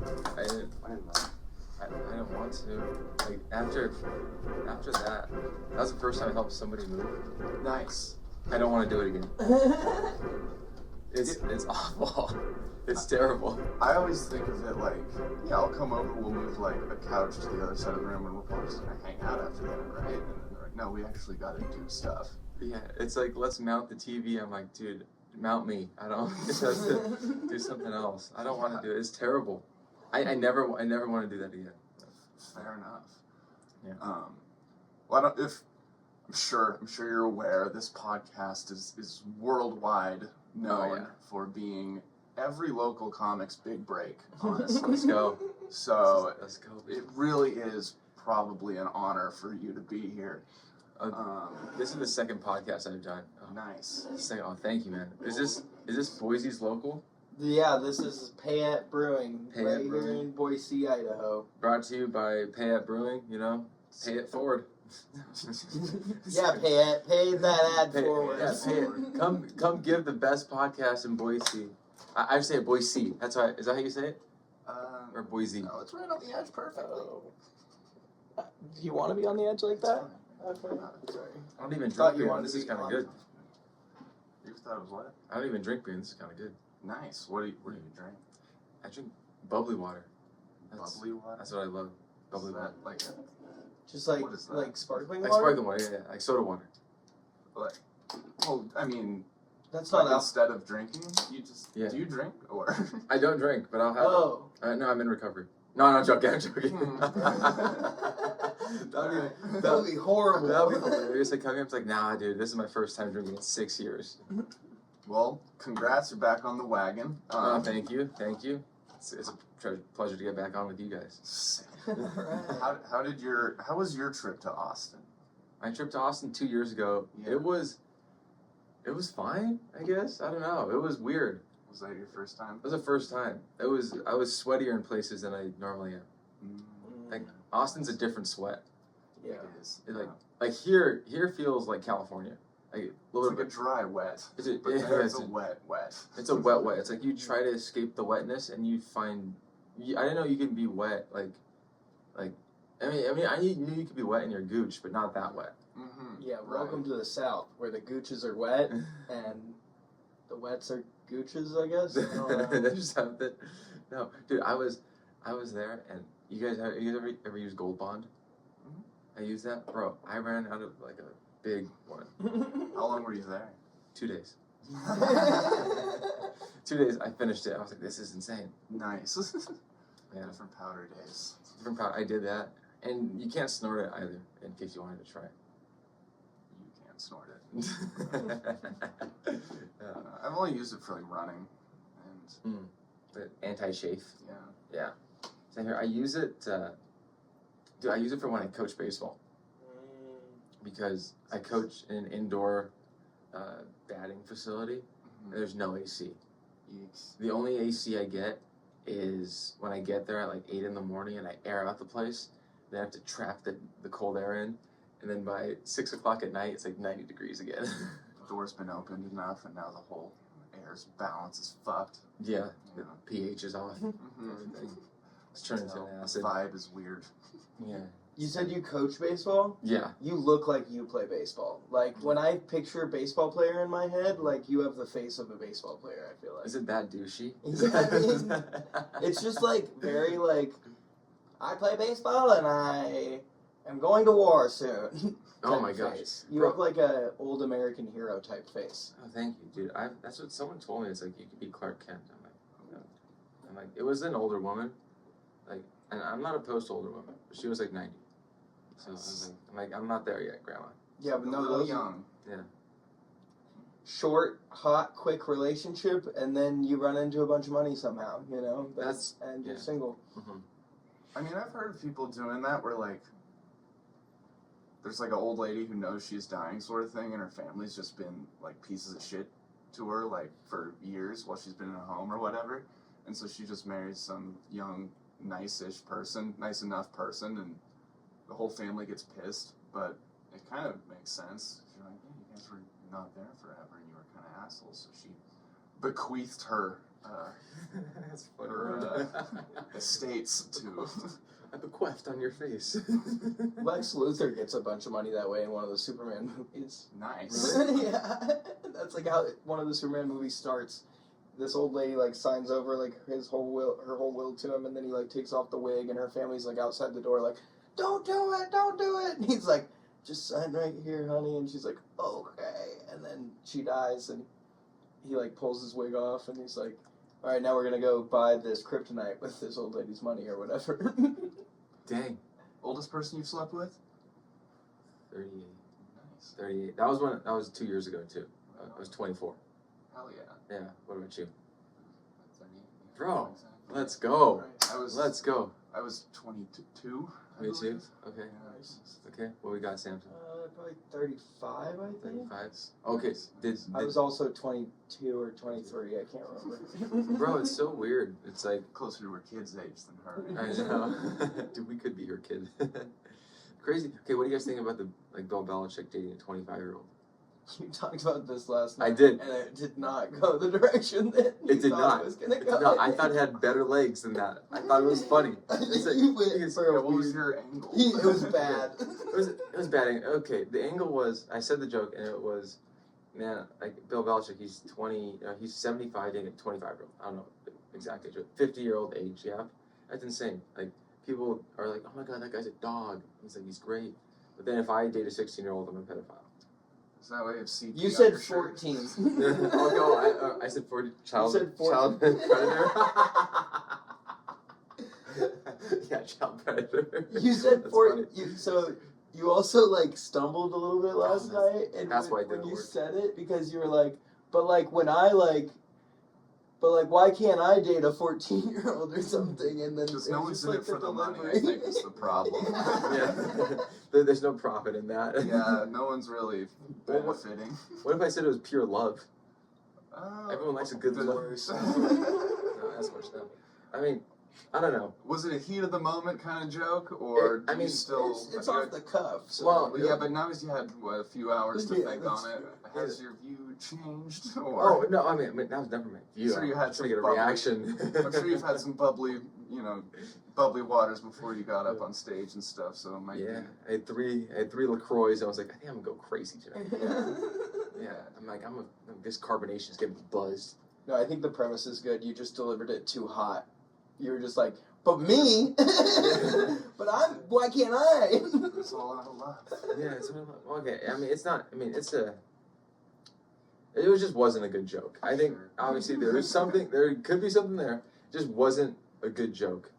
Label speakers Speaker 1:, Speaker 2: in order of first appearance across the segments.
Speaker 1: I didn't want to. Like after that was the first time I helped somebody move.
Speaker 2: Nice.
Speaker 1: I don't want to do it again. It's awful. It's terrible.
Speaker 2: I always think of it like, yeah, I'll come over, we'll move like a couch to the other side of the room, and we're probably just gonna hang out after that, right? And then they're like, no, we actually gotta do stuff.
Speaker 1: Yeah, it's like, let's mount the TV. I'm like, dude, mount me. I don't just have to do something else. I don't want to do it. It's terrible. I never want to do that again.
Speaker 2: Fair enough.
Speaker 1: Yeah.
Speaker 2: Well, I'm sure you're aware this podcast is worldwide known for being every local comic's big break, honestly.
Speaker 1: Let's go.
Speaker 2: So
Speaker 1: Let's go.
Speaker 2: it really is probably an honor for you to be here.
Speaker 1: This is the second podcast I've done. Oh,
Speaker 2: nice.
Speaker 1: Oh, thank you, man. Is this Boise's local?
Speaker 3: Yeah, this is Payette Brewing,
Speaker 1: Payette
Speaker 3: right
Speaker 1: Brewing.
Speaker 3: here in Boise, Idaho.
Speaker 1: Brought to you by Payette Brewing. You know, pay it forward.
Speaker 3: Yeah, Payette, pay that ad forward.
Speaker 1: Yeah, pay it. Come give the best podcast in Boise. I say Boise. Is that how you say it? Or Boise?
Speaker 2: No, it's right on the edge perfectly.
Speaker 3: Do you want to be on the edge like that?
Speaker 2: Okay.
Speaker 3: Sorry.
Speaker 1: I don't even
Speaker 3: Thought
Speaker 1: drink
Speaker 3: you
Speaker 1: beer.
Speaker 3: wanted
Speaker 1: This
Speaker 3: to
Speaker 1: is
Speaker 3: be
Speaker 1: kind of
Speaker 3: on.
Speaker 1: good.
Speaker 2: You thought it was what?
Speaker 1: I don't even drink beer. This is kind of good.
Speaker 2: Nice. What do you drink?
Speaker 1: I drink bubbly water.
Speaker 2: Bubbly water?
Speaker 1: That's what I love. Bubbly
Speaker 2: Is
Speaker 1: water.
Speaker 2: that like
Speaker 3: Just like
Speaker 2: What is that?
Speaker 3: like sparkling
Speaker 1: Like
Speaker 3: water?
Speaker 1: sparkling water, yeah. Like soda water.
Speaker 2: well, I mean,
Speaker 3: That's
Speaker 2: like
Speaker 3: not alcohol.
Speaker 2: instead of drinking, you just
Speaker 1: Yeah.
Speaker 2: do you drink or
Speaker 1: I don't drink, but I'll have
Speaker 3: Oh.
Speaker 1: it. No, I'm in recovery. No, I'm not joking. I'm joking.
Speaker 3: That would be horrible.
Speaker 1: That would be hilarious. I come here, it's like, nah, dude, this is my first time drinking in 6 years.
Speaker 2: Well, congrats, you're back on the wagon.
Speaker 1: Thank you. It's a pleasure to get back on with you guys.
Speaker 3: Alright.
Speaker 2: How was your trip to Austin?
Speaker 1: My trip to Austin 2 years ago,
Speaker 2: Yeah.
Speaker 1: it was fine, I guess. I don't know. It was weird.
Speaker 2: Was that your first time?
Speaker 1: It was the first time. I was sweatier in places than I normally am. Like Austin's a different sweat.
Speaker 3: Yeah.
Speaker 2: It is.
Speaker 1: It like here feels like California. Like a
Speaker 2: It's
Speaker 1: little
Speaker 2: like a
Speaker 1: bit.
Speaker 2: dry wet.
Speaker 1: It's a,
Speaker 2: But
Speaker 1: yeah,
Speaker 2: there's
Speaker 1: it's
Speaker 2: a wet.
Speaker 1: It's a wet. It's like you try to escape the wetness and you find. I didn't know you can be wet. I knew you could be wet in your gooch, but not that wet.
Speaker 2: Mm-hmm.
Speaker 3: Yeah, welcome to the South, where the gooches are wet and the wets are gooches, I guess. I don't know.
Speaker 1: There's something. No, dude, I was there, and you guys ever use Gold Bond? I used that, bro. I ran out of like a big one.
Speaker 2: How long were you there?
Speaker 1: 2 days. 2 days. I finished it. I was like, this is insane.
Speaker 2: Nice.
Speaker 1: Yeah.
Speaker 2: Different powder days.
Speaker 1: Different I did that, and you can't snort it either. In case you wanted to try.
Speaker 2: You can't snort it. I've only used it for like running, and
Speaker 1: The anti-chafe.
Speaker 2: yeah.
Speaker 1: Yeah. So here, I use it. I use it for when I coach baseball because I coach in an indoor batting facility.
Speaker 2: Mm-hmm.
Speaker 1: There's no AC.
Speaker 2: Yeeks.
Speaker 1: The only AC I get is when I get there at like 8 in the morning and I air out the place. Then I have to trap the cold air in, and then by 6 o'clock at night, it's like 90 degrees again.
Speaker 2: The door's been opened enough, and now the whole air's balance is fucked.
Speaker 1: Yeah, the
Speaker 2: Yeah.
Speaker 1: pH is off.
Speaker 2: Mm-hmm.
Speaker 1: Everything. It's turned into an
Speaker 2: The
Speaker 1: acid.
Speaker 2: vibe is weird.
Speaker 1: Yeah.
Speaker 3: You said you coach baseball?
Speaker 1: Yeah.
Speaker 3: You look like you play baseball. Like, when I picture a baseball player in my head, like, you have the face of a baseball player, I feel like.
Speaker 1: Is it that douchey?
Speaker 3: Yeah, It's just, like, very, like, I play baseball and I am going to war soon.
Speaker 1: Oh
Speaker 3: type
Speaker 1: my gosh.
Speaker 3: face. You
Speaker 1: Bro.
Speaker 3: look like a old American hero type face.
Speaker 1: Oh, thank you, dude. That's what someone told me. It's like you could be Clark Kent. I'm like, it was an older woman, like, and I'm not opposed to older women, but she was like 90. So I'm not there yet, Grandma.
Speaker 3: Yeah, but
Speaker 2: A
Speaker 3: no,
Speaker 2: little
Speaker 3: those
Speaker 2: young.
Speaker 3: short, hot, quick relationship, and then you run into a bunch of money somehow, you know? And you're
Speaker 1: yeah.
Speaker 3: single.
Speaker 1: Mm-hmm.
Speaker 2: I mean, I've heard of people doing that where, like, there's, like, an old lady who knows she's dying sort of thing, and her family's just been, like, pieces of shit to her, like, for years while she's been in a home or whatever. And so she just marries some young, nice-ish person, nice enough person, and the whole family gets pissed. But it kind of makes sense. You're like, yeah, you guys were not there forever, and you were kind of assholes. So she bequeathed her
Speaker 1: That's funny.
Speaker 2: her estates to.
Speaker 1: I bequeathed on your face.
Speaker 3: Lex Luthor gets a bunch of money that way in one of the Superman movies.
Speaker 2: Nice.
Speaker 3: Yeah, that's like how one of the Superman movies starts. This old lady like signs over like her whole will to him, and then he like takes off the wig, and her family's like outside the door like, don't do it, and he's like, just sign right here, honey, and she's like, okay, and then she dies, and he like pulls his wig off, and he's like, all right, now we're gonna go buy this kryptonite with this old lady's money or whatever.
Speaker 1: Dang.
Speaker 2: Oldest person you've slept with?
Speaker 1: 38.
Speaker 2: Nice.
Speaker 1: 38. That was 2 years ago too. I was 24.
Speaker 2: Hell yeah.
Speaker 1: Yeah. What about you?
Speaker 2: 38.
Speaker 1: Bro, let's go.
Speaker 2: Right.
Speaker 1: Let's go.
Speaker 2: I was 22. I
Speaker 1: Me too.
Speaker 2: believe.
Speaker 1: Okay.
Speaker 2: Nice.
Speaker 1: Okay. What we got, Samson?
Speaker 3: Probably 35, I think.
Speaker 1: 35. Okay.
Speaker 3: I was also 22 or 23. I can't remember.
Speaker 1: Bro, it's so weird. It's like
Speaker 2: Closer to her kid's age than her.
Speaker 1: I know. Dude, we could be your kid. Crazy. Okay, what do you guys think about the Bill Belichick dating a 25-year-old?
Speaker 3: You talked about this last night.
Speaker 1: I did.
Speaker 3: And it did not go the direction that you
Speaker 1: It did
Speaker 3: thought
Speaker 1: not.
Speaker 3: it was going to go.
Speaker 1: No, I thought it had better legs than that. I thought it was funny. It's like,
Speaker 3: You went
Speaker 1: it's-
Speaker 3: for a
Speaker 2: What was
Speaker 3: weird-
Speaker 2: your angle?
Speaker 3: It was bad.
Speaker 1: It was bad. Okay, the angle was, I said the joke, and it was, man, like Bill Belichick, he's 75, dating a 25-year-old. I don't know the exact age, but 50-year-old age, yeah? That's insane. Like, people are like, oh my god, that guy's a dog. He's like, he's great. But then if I date a 16-year-old, I'm a pedophile.
Speaker 2: Is that way of CP?
Speaker 3: You said 14.
Speaker 1: Oh, no, I said 40. Child predator. Yeah, child predator.
Speaker 3: You said
Speaker 1: That's
Speaker 3: 14.
Speaker 1: funny.
Speaker 3: So you also like stumbled a little bit last
Speaker 1: that's-
Speaker 3: night, and
Speaker 1: that's why it
Speaker 3: when
Speaker 1: didn't
Speaker 3: you
Speaker 1: work.
Speaker 3: said it, because you were like, but why can't I date a 14-year-old or something? And then
Speaker 2: Because
Speaker 3: it
Speaker 2: no
Speaker 3: was
Speaker 2: one's
Speaker 3: just
Speaker 2: in
Speaker 3: like
Speaker 2: it for the money, I
Speaker 3: delivery.
Speaker 2: think, is the problem.
Speaker 1: Yeah. There's no profit in that.
Speaker 2: Yeah, no one's really
Speaker 1: Well, what-
Speaker 2: benefiting.
Speaker 1: What if I said it was pure love?
Speaker 2: Uh,
Speaker 1: Everyone likes a good
Speaker 2: the-
Speaker 1: love. No, that's much stuff. I mean, I don't know.
Speaker 2: Was it a heat of the moment kind of joke, or
Speaker 1: I
Speaker 2: do
Speaker 1: mean,
Speaker 2: you still?
Speaker 3: It's off the cuff. So
Speaker 1: Well,
Speaker 2: Yeah, but now you had a few hours to
Speaker 3: Yeah,
Speaker 2: think
Speaker 3: that's
Speaker 2: on it.
Speaker 3: true.
Speaker 2: Has your view changed?
Speaker 1: Oh
Speaker 2: Or
Speaker 1: no, I mean that was never my view.
Speaker 2: I'm sure you had
Speaker 1: I'm trying to
Speaker 2: some
Speaker 1: get a
Speaker 2: bubbly-
Speaker 1: reaction.
Speaker 2: I'm sure you've had some bubbly waters before you got up on stage and stuff. So it might
Speaker 1: Yeah,
Speaker 2: be.
Speaker 1: I had three LaCroix. I was like, I think I'm gonna go crazy today. Yeah, I'm like, this carbonation's getting me buzzed.
Speaker 3: No, I think the premise is good. You just delivered it too hot. You were just like, but me? Why can't I?
Speaker 2: It's all out of love.
Speaker 1: Yeah, it's okay. I mean, it's not. I mean, it just wasn't a good joke. I think obviously there could be something there. It just wasn't a good joke.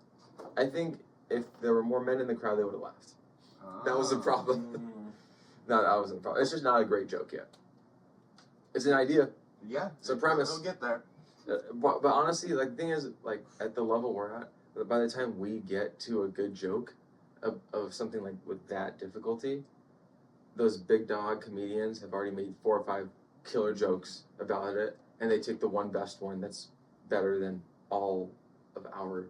Speaker 1: I think if there were more men in the crowd, they would have laughed. That was the
Speaker 2: Ah.
Speaker 1: problem. No, that wasn't the problem. It's just not a great joke yet. It's an idea.
Speaker 2: Yeah,
Speaker 1: It's a premise.
Speaker 2: It'll get there.
Speaker 1: But honestly, like the thing is, like at the level we're at, by the time we get to a good joke of something like with that difficulty, those big dog comedians have already made 4 or 5 killer jokes about it, and they take the one best one that's better than all of our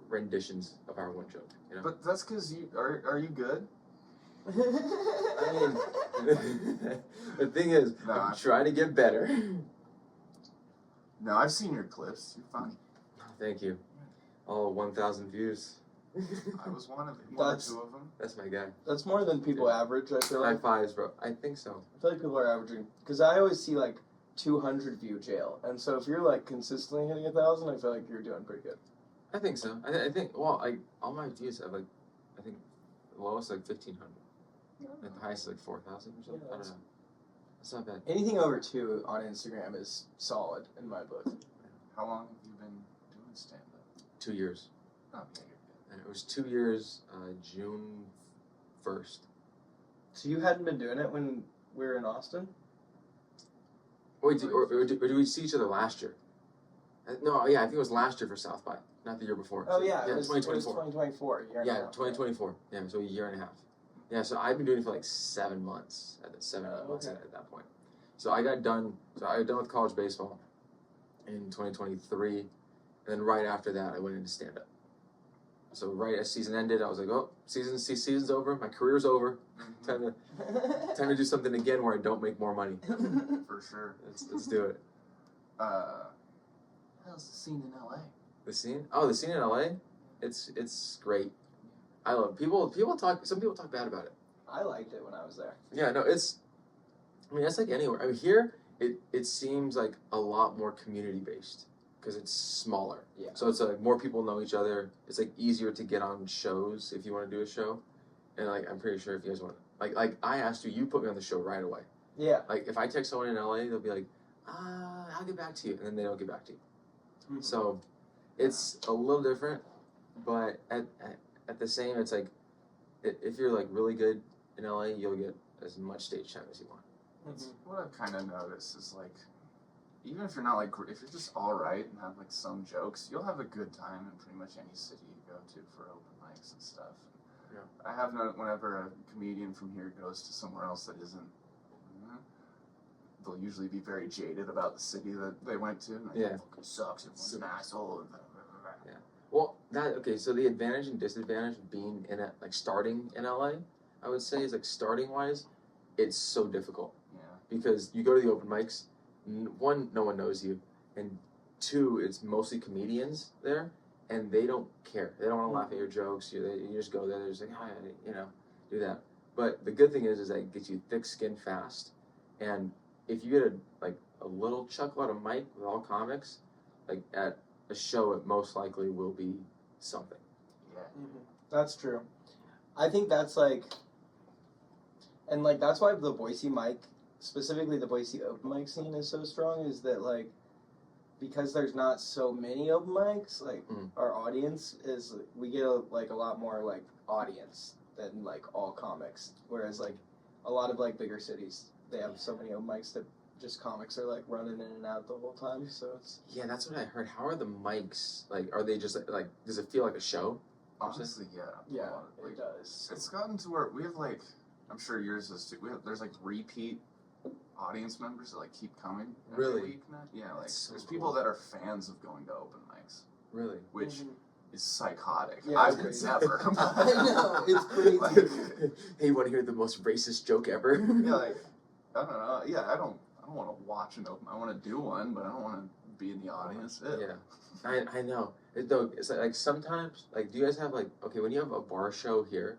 Speaker 1: renditions of our one joke. You know?
Speaker 2: But that's because you are you good?
Speaker 1: I mean, the thing is,
Speaker 2: No,
Speaker 1: I'm trying to get better.
Speaker 2: No, I've seen your clips. You're funny.
Speaker 1: Thank you. All 1,000 views.
Speaker 2: I was one of one or
Speaker 3: That's-
Speaker 2: two of them.
Speaker 1: That's my guy.
Speaker 3: That's more than people average, I feel
Speaker 1: High
Speaker 3: like.
Speaker 1: fives, bro. I think so.
Speaker 3: I feel like people are averaging, because I always see like 200 view jail, and so if you're like consistently hitting 1,000, I feel like you're doing pretty good.
Speaker 1: I think so. I think. Well, all my views have like, I think, the lowest like 1,500. And the highest is like 4,000 or something.
Speaker 3: Yeah,
Speaker 1: I don't know. It's not bad.
Speaker 3: Anything over 2 on Instagram is solid in my book.
Speaker 2: How long have you been doing stand-up?
Speaker 1: 2 years.
Speaker 2: Oh, yeah, you're good.
Speaker 1: And it was 2 years, June 1st.
Speaker 3: So you hadn't been doing it when we were in Austin?
Speaker 1: Wait, or did we see each other last year? No, yeah, I think it was last year for South by, not the year before.
Speaker 3: Oh yeah, it was
Speaker 1: 2024.
Speaker 3: 2024. A year and a
Speaker 1: Yeah,
Speaker 3: half,
Speaker 1: 2024. Yeah, so a year and a half. Yeah, so I've been doing it for like 7 months. 7 months
Speaker 3: okay.
Speaker 1: at that point. So I got done. So I got done with college baseball in 2023, and then right after that, I went into stand up. So right as season ended, I was like, oh, season's over. My career's over. Time to do something again where I don't make more money.
Speaker 2: For sure.
Speaker 1: Let's do it.
Speaker 2: How's the scene in LA?
Speaker 1: The scene? Oh, the scene in LA? It's great. I love people talk some people talk bad about it.
Speaker 3: I liked it when I was there.
Speaker 1: Yeah, no, it's I mean, it's like anywhere. I mean, here it seems like a lot more community based because it's smaller.
Speaker 3: Yeah.
Speaker 1: So it's like more people know each other. It's like easier to get on shows if you want to do a show. And like I'm pretty sure if you guys want like I asked you put me on the show right away.
Speaker 3: Yeah.
Speaker 1: Like if I text someone in LA, they'll be like, I'll get back to you, and then they don't get back to you.
Speaker 3: Mm-hmm.
Speaker 1: So it's a little different, but at the same, it's like if you're like really good in LA, you'll get as much stage time as you want.
Speaker 3: Mm-hmm.
Speaker 2: What I've kind of noticed is like, even if you're not like, if you're just all right and have like some jokes, you'll have a good time in pretty much any city you go to for open mics and stuff.
Speaker 1: Yeah.
Speaker 2: I have noticed whenever a comedian from here goes to somewhere else that isn't, they'll usually be very jaded about the city that they went to. And like,
Speaker 1: Yeah.
Speaker 2: it fucking sucks. Everyone's an asshole. And
Speaker 1: Yeah. Well, so the advantage and disadvantage of being in like starting in LA, I would say is like starting wise, it's so difficult.
Speaker 2: Yeah.
Speaker 1: Because you go to the open mics, one, no one knows you, and two, it's mostly comedians there, and they don't care. They don't want to laugh at your jokes. You just go there. They're just like, hi, do that. But the good thing is that it gets you thick skin fast, and if you get a little chuckle out of mic with all comics, like at a show, it most likely will be something.
Speaker 2: Yeah.
Speaker 3: Mm-hmm. That's true. I think that's like, and like that's why the Boise mic, specifically the Boise open mic scene, is so strong. Is that like because there's not so many open mics, like our audience is we get a lot more like audience than like all comics. Whereas like a lot of like bigger cities, they have so many open mics that just comics are like running in and out the whole time. So it's
Speaker 1: that's what I heard. How are the mics like? Are they just like? Does it feel like a show?
Speaker 2: Honestly, yeah.
Speaker 3: yeah,
Speaker 2: Like,
Speaker 3: it does.
Speaker 2: it's gotten to where we have like, I'm sure yours is too. There's like repeat audience members that like keep coming every
Speaker 1: Really?
Speaker 2: week now. Yeah, like
Speaker 1: That's so
Speaker 2: there's
Speaker 1: cool.
Speaker 2: people that are fans of going to open mics,
Speaker 1: Really?
Speaker 2: which is psychotic.
Speaker 3: Yeah,
Speaker 2: I
Speaker 3: it's
Speaker 2: would
Speaker 3: crazy.
Speaker 2: never.
Speaker 3: I know, it's crazy.
Speaker 2: Like,
Speaker 1: Hey, you want to hear the most racist joke ever?
Speaker 2: yeah, like I don't know. Yeah, I don't want to watch an open. I want to do one, but I don't want to be in the audience.
Speaker 1: Yeah, I know. Though it's like sometimes like do you guys have like okay when you have a bar show here,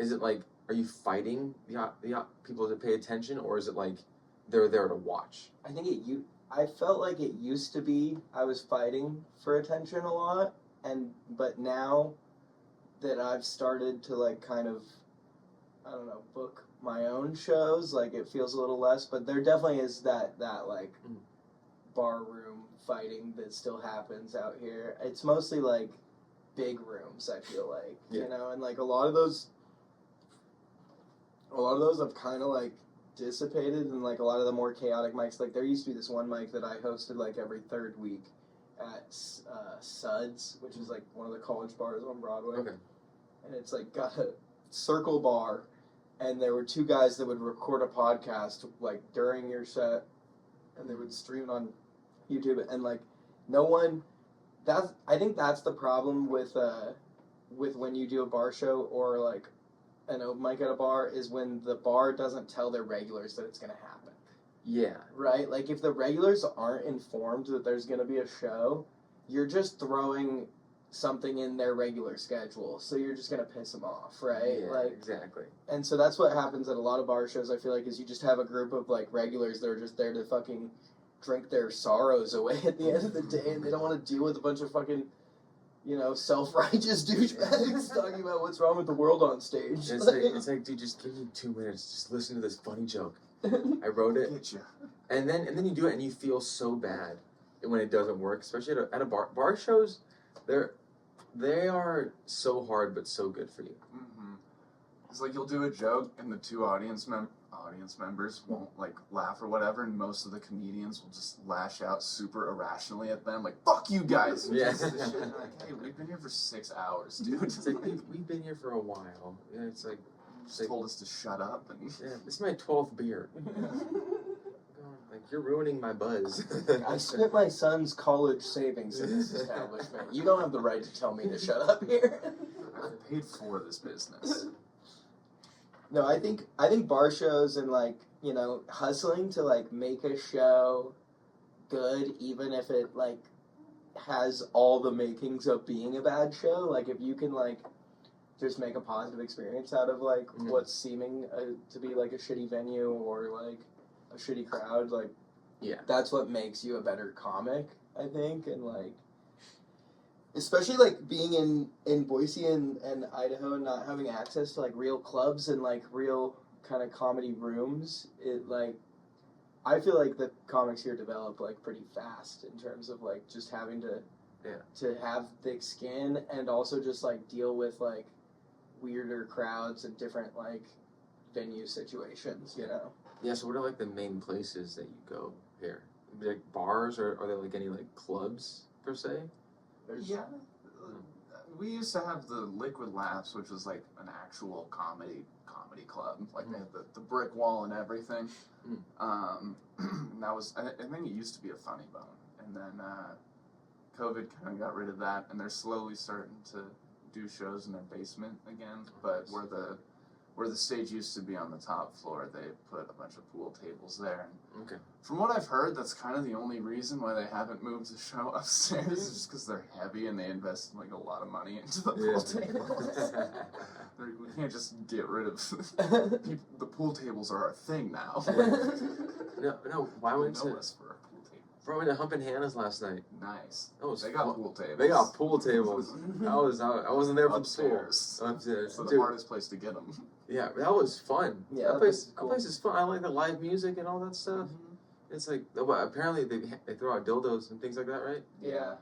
Speaker 1: is it like are you fighting the people to pay attention or is it like they're there to watch?
Speaker 3: I think I felt like it used to be I was fighting for attention a lot, but now that I've started to like kind of, I don't know, book my own shows, like it feels a little less, but there definitely is that like bar room fighting that still happens out here. It's mostly like big rooms, I feel like, you know, and like a lot of those have kind of like dissipated, and like a lot of the more chaotic mics, like there used to be this one mic that I hosted like every third week at Suds, which is like one of the college bars on Broadway.
Speaker 1: Okay.
Speaker 3: And it's like got a circle bar, and there were two guys that would record a podcast like during your set, and they would stream it on YouTube, and like no one. I think that's the problem with when you do a bar show or like an open mic at a bar is when the bar doesn't tell their regulars that it's going to happen.
Speaker 1: Yeah.
Speaker 3: Right? Like, if the regulars aren't informed that there's going to be a show, you're just throwing something in their regular schedule, so you're just going to piss them off, right?
Speaker 1: Yeah,
Speaker 3: like,
Speaker 1: exactly.
Speaker 3: And so that's what happens at a lot of bar shows, I feel like, is you just have a group of, like, regulars that are just there to fucking drink their sorrows away at the end of the day, and they don't want to deal with a bunch of fucking, you know, self-righteous douchebags talking about what's wrong with the world on stage.
Speaker 1: It's like, dude, just give me 2 minutes. Just listen to this funny joke. I wrote it,
Speaker 2: Get you.
Speaker 1: and then you do it, and you feel so bad when it doesn't work. Especially at a bar. Bar shows, they are so hard, but so good for you.
Speaker 2: Mm-hmm. It's like you'll do a joke, and the two audience members won't like laugh or whatever, and most of the comedians will just lash out super irrationally at them, like "fuck you guys."
Speaker 1: Yeah.
Speaker 2: Pieces of shit. And like, hey, we've been here for 6 hours, dude.
Speaker 1: It's like we've been here for a while. Yeah, it's like
Speaker 2: Just told us to shut up. And
Speaker 1: yeah, this is my 12th beer. Like you're ruining my buzz.
Speaker 3: I spent my son's college savings in this establishment. You don't have the right to tell me to shut up here.
Speaker 2: I paid for this business.
Speaker 3: No, I think bar shows and like, you know, hustling to like make a show good, even if it like has all the makings of being a bad show. Like, if you can, like, just make a positive experience out of, like, what's seeming to be, like, a shitty venue or, like, a shitty crowd, like, that's what makes you a better comic, I think. And, like, especially, like, being in Boise and Idaho and not having access to, like, real clubs and, like, real kind of comedy rooms, it, like, I feel like the comics here develop, like, pretty fast in terms of, like, just having to have thick skin and also just, like, deal with, like, weirder crowds and different, like, venue situations, you know?
Speaker 1: Yeah, so what are, like, the main places that you go here? Like, bars, or are there, like, any, like, clubs, per se?
Speaker 2: Yeah. We used to have the Liquid Laughs, which was, like, an actual comedy club. Like, they had the brick wall and everything. And that was, I think it used to be a Funny Bone. And then COVID kind of got rid of that, and they're slowly starting to do shows in their basement again. But where the stage used to be on the top floor, they put a bunch of pool tables there. And from what I've heard, that's kind of the only reason why they haven't moved the show upstairs, is just because they're heavy and they invest, like, a lot of money into the pool tables. We can't just get rid of the pool tables are our thing now.
Speaker 1: No, why went to...
Speaker 2: know us for our pool tables.
Speaker 1: Bro, I went to Humpin' Hannah's last night.
Speaker 2: Nice.
Speaker 1: They
Speaker 2: got pool tables.
Speaker 1: They got pool tables. I wasn't there for
Speaker 2: upstairs.
Speaker 1: The pool. Upstairs.
Speaker 2: So the hardest place to get them.
Speaker 1: Yeah, that was fun.
Speaker 3: Yeah,
Speaker 1: that place is fun. I like the live music and all that stuff. It's like, apparently they throw out dildos and things like that, right?
Speaker 2: Yeah.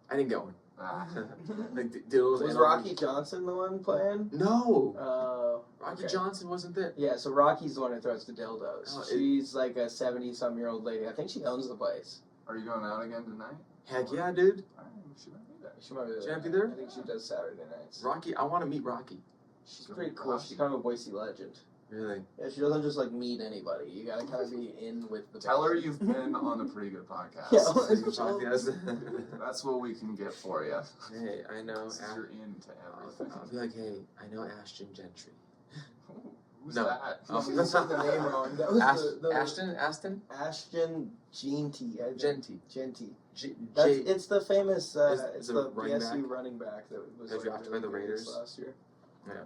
Speaker 1: I didn't get one. Like dildos.
Speaker 3: Was Rocky Johnson the one playing?
Speaker 1: No. Rocky Johnson wasn't there.
Speaker 3: Yeah, so Rocky's the one who throws the dildos. She's like a 70-some-year-old lady. I think she owns the place.
Speaker 2: Are you going out again tonight?
Speaker 1: Heck yeah, dude.
Speaker 2: She might be there.
Speaker 3: She might be there.
Speaker 1: She might be there?
Speaker 3: I think she does Saturday nights.
Speaker 1: Rocky, I want to meet Rocky.
Speaker 3: She's pretty cool. She's kind of a Boise legend.
Speaker 1: Really?
Speaker 3: Yeah, she doesn't just, like, meet anybody. You gotta kind of be in with the...
Speaker 2: Tell her you've been on a pretty good podcast. That's what we can get for you.
Speaker 1: Hey, I know.
Speaker 2: You're into everything.
Speaker 1: I'll be like, hey, I know Ashton Gentry.
Speaker 2: Who's that?
Speaker 3: You said the name wrong. That was
Speaker 1: Ashton?
Speaker 3: Ashton Genty. Genty. It's the famous, it's the BSU running back that was
Speaker 1: drafted by the Raiders
Speaker 3: last year.
Speaker 1: Yeah.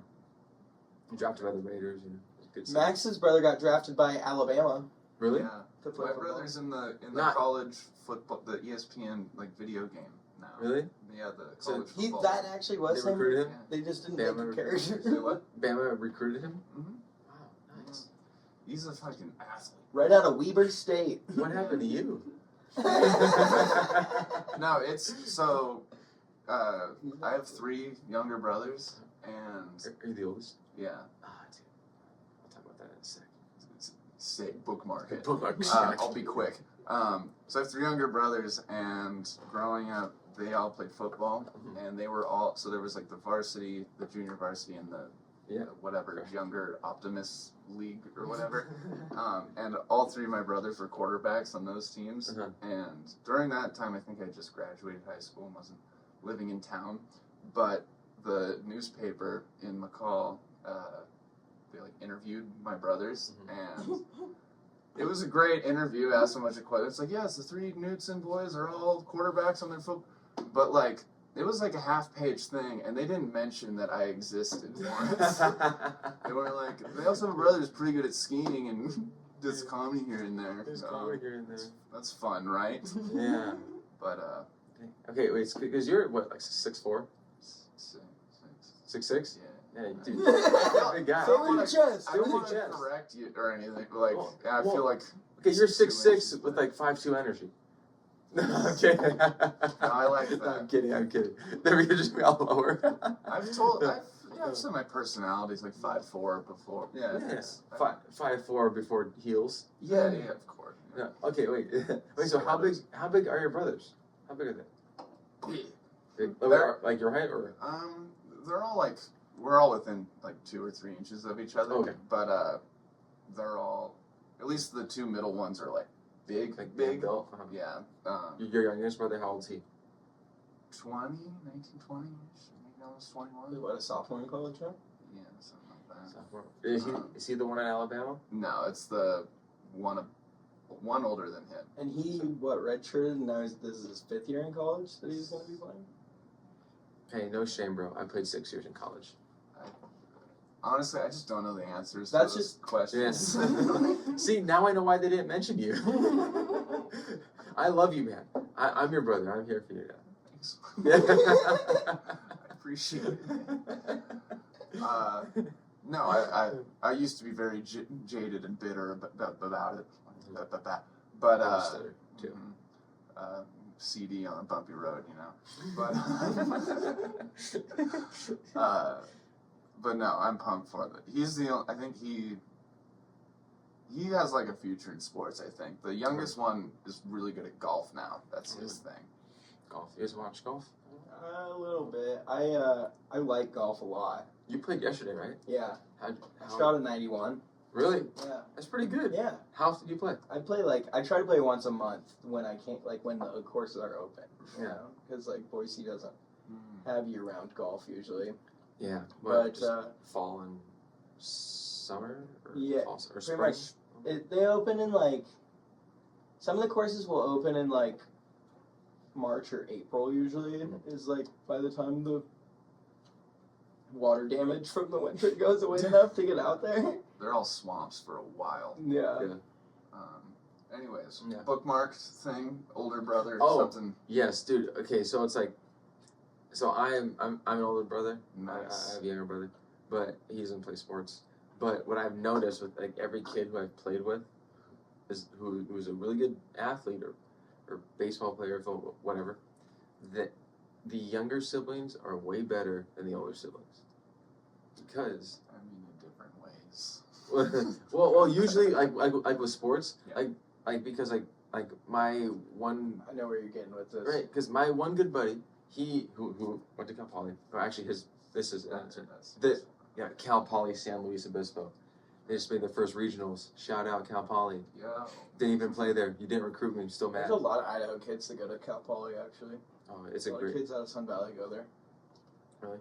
Speaker 1: Drafted by the Raiders, you know. Good
Speaker 3: Max's brother got drafted by Alabama.
Speaker 1: Really?
Speaker 2: Yeah. My brother's in the college football, the ESPN, like, video game now.
Speaker 1: Really?
Speaker 2: Yeah, the college football.
Speaker 3: That actually was
Speaker 1: him? They recruited him?
Speaker 3: They just didn't make a character.
Speaker 2: Say what?
Speaker 1: Bama recruited him?
Speaker 2: Mm-hmm.
Speaker 1: Wow, nice.
Speaker 2: He's a fucking athlete.
Speaker 3: Right out of Weber State.
Speaker 1: What happened to you?
Speaker 2: No, it's, so, I have 3 younger brothers, and...
Speaker 1: Are you the oldest?
Speaker 2: Yeah.
Speaker 1: Ah, dude. I'll talk about that in a sec.
Speaker 2: Say bookmark it.
Speaker 1: I'll
Speaker 2: be quick. So I have 3 younger brothers, and growing up, they all played football, and they were all, so there was, like, the varsity, the junior varsity, and the whatever, younger Optimist League or whatever. And all 3 of my brothers were quarterbacks on those teams. And during that time, I think I just graduated high school and wasn't living in town. But the newspaper in McCall, they, like, interviewed my brothers, and it was a great interview. Asked a bunch of questions. It's like, yes, the 3 Knutson boys are all quarterbacks on their football. But, like, it was like a half-page thing, and they didn't mention that I existed once. They were like, they also have a brother who's pretty good at skiing and does comedy here and there.
Speaker 1: There's comedy here and there.
Speaker 2: That's fun, right?
Speaker 1: Yeah.
Speaker 2: But,
Speaker 1: okay, wait, because you're, what, like 6'4"? 6'6"?
Speaker 2: Yeah.
Speaker 1: Yeah, dude. Big guy.
Speaker 3: So in chest.
Speaker 2: I don't want to correct you or anything, but, like, I feel like...
Speaker 1: Okay, you're 6'6" with, like, 5'2" energy. No, I'm kidding.
Speaker 2: No, I like that.
Speaker 1: I'm kidding. Then we could just be all lower.
Speaker 2: I've said my personality's like 5'4" before. Yeah.
Speaker 1: 5'4" before heels.
Speaker 2: Yeah, of course.
Speaker 1: Yeah. No, okay, wait. So how big are your brothers? How big are they? Big. Like your height, or?
Speaker 2: They're all like, we're all within like 2 or 3 inches of each other.
Speaker 1: Okay.
Speaker 2: But they're all, at least the 2 middle ones are like big.
Speaker 1: Built?
Speaker 2: Yeah.
Speaker 1: Your youngest brother, how old is he?
Speaker 2: 20, 19, 20-ish. Maybe almost 21.
Speaker 3: What, a sophomore in college now?
Speaker 2: Yeah, something like that.
Speaker 1: Sophomore. Is he the one in Alabama?
Speaker 2: No, it's the one one older than him.
Speaker 3: And he, redshirted, and now this is his 5th year in college that he's going to be playing?
Speaker 1: Hey, no shame, bro. I played 6 years in college.
Speaker 2: Honestly, I just don't know the answers
Speaker 3: That's
Speaker 2: to those
Speaker 3: just-
Speaker 2: questions.
Speaker 1: Yes. See, now I know why they didn't mention you. I love you, man. I'm your brother. I'm here for you now.
Speaker 2: Thanks. I appreciate it. No, I used to be very jaded and bitter about it. But
Speaker 1: Stutter, too.
Speaker 2: CD on a bumpy road, you know. But no, I'm pumped for it. He's the only, I think he has like a future in sports. I think the youngest one is really good at golf now. That's his thing.
Speaker 1: Golf. You guys watch golf?
Speaker 3: A little bit. I like golf a lot.
Speaker 1: You played yesterday, right?
Speaker 3: Yeah.
Speaker 1: How
Speaker 3: I shot a 91.
Speaker 1: Really?
Speaker 3: Yeah.
Speaker 1: That's pretty good.
Speaker 3: Yeah.
Speaker 1: How often do you play?
Speaker 3: I try to play once a month when I can't, like when the courses are open. You know, because like Boise doesn't have year-round golf usually.
Speaker 1: Yeah.
Speaker 3: But
Speaker 1: just fall and summer? Or
Speaker 3: yeah,
Speaker 1: fall, or
Speaker 3: pretty
Speaker 1: spring?
Speaker 3: much. They open in like, some of the courses will open in like March or April usually, is like by the time the water damage from the winter goes away enough to get out there.
Speaker 2: They're all swamps for a while.
Speaker 3: Yeah.
Speaker 2: Anyways,
Speaker 1: Yeah.
Speaker 2: bookmarked thing, older brother, something.
Speaker 1: Yes, dude. Okay, so it's like, so I'm an older brother.
Speaker 2: Nice.
Speaker 1: I have a younger brother, but he doesn't play sports. But what I've noticed with like every kid who I've played with is who's a really good athlete or baseball player, football, whatever, that the younger siblings are way better than the older siblings. Because
Speaker 2: I mean, in different ways.
Speaker 1: well, usually like with sports,
Speaker 2: Yeah.
Speaker 1: like because like my one.
Speaker 3: I know where you're getting with this.
Speaker 1: Right, because my one good buddy, who went to Cal Poly, or actually Cal Poly San Luis Obispo. They just made the first regionals. Shout out Cal Poly.
Speaker 2: Yeah.
Speaker 1: Didn't even play there. You didn't recruit me. I'm still mad.
Speaker 3: There's a lot of Idaho kids that go to Cal Poly actually.
Speaker 1: Oh, it's
Speaker 3: A
Speaker 1: a
Speaker 3: lot of
Speaker 1: great.
Speaker 3: kids out of Sun Valley go there.
Speaker 1: Really?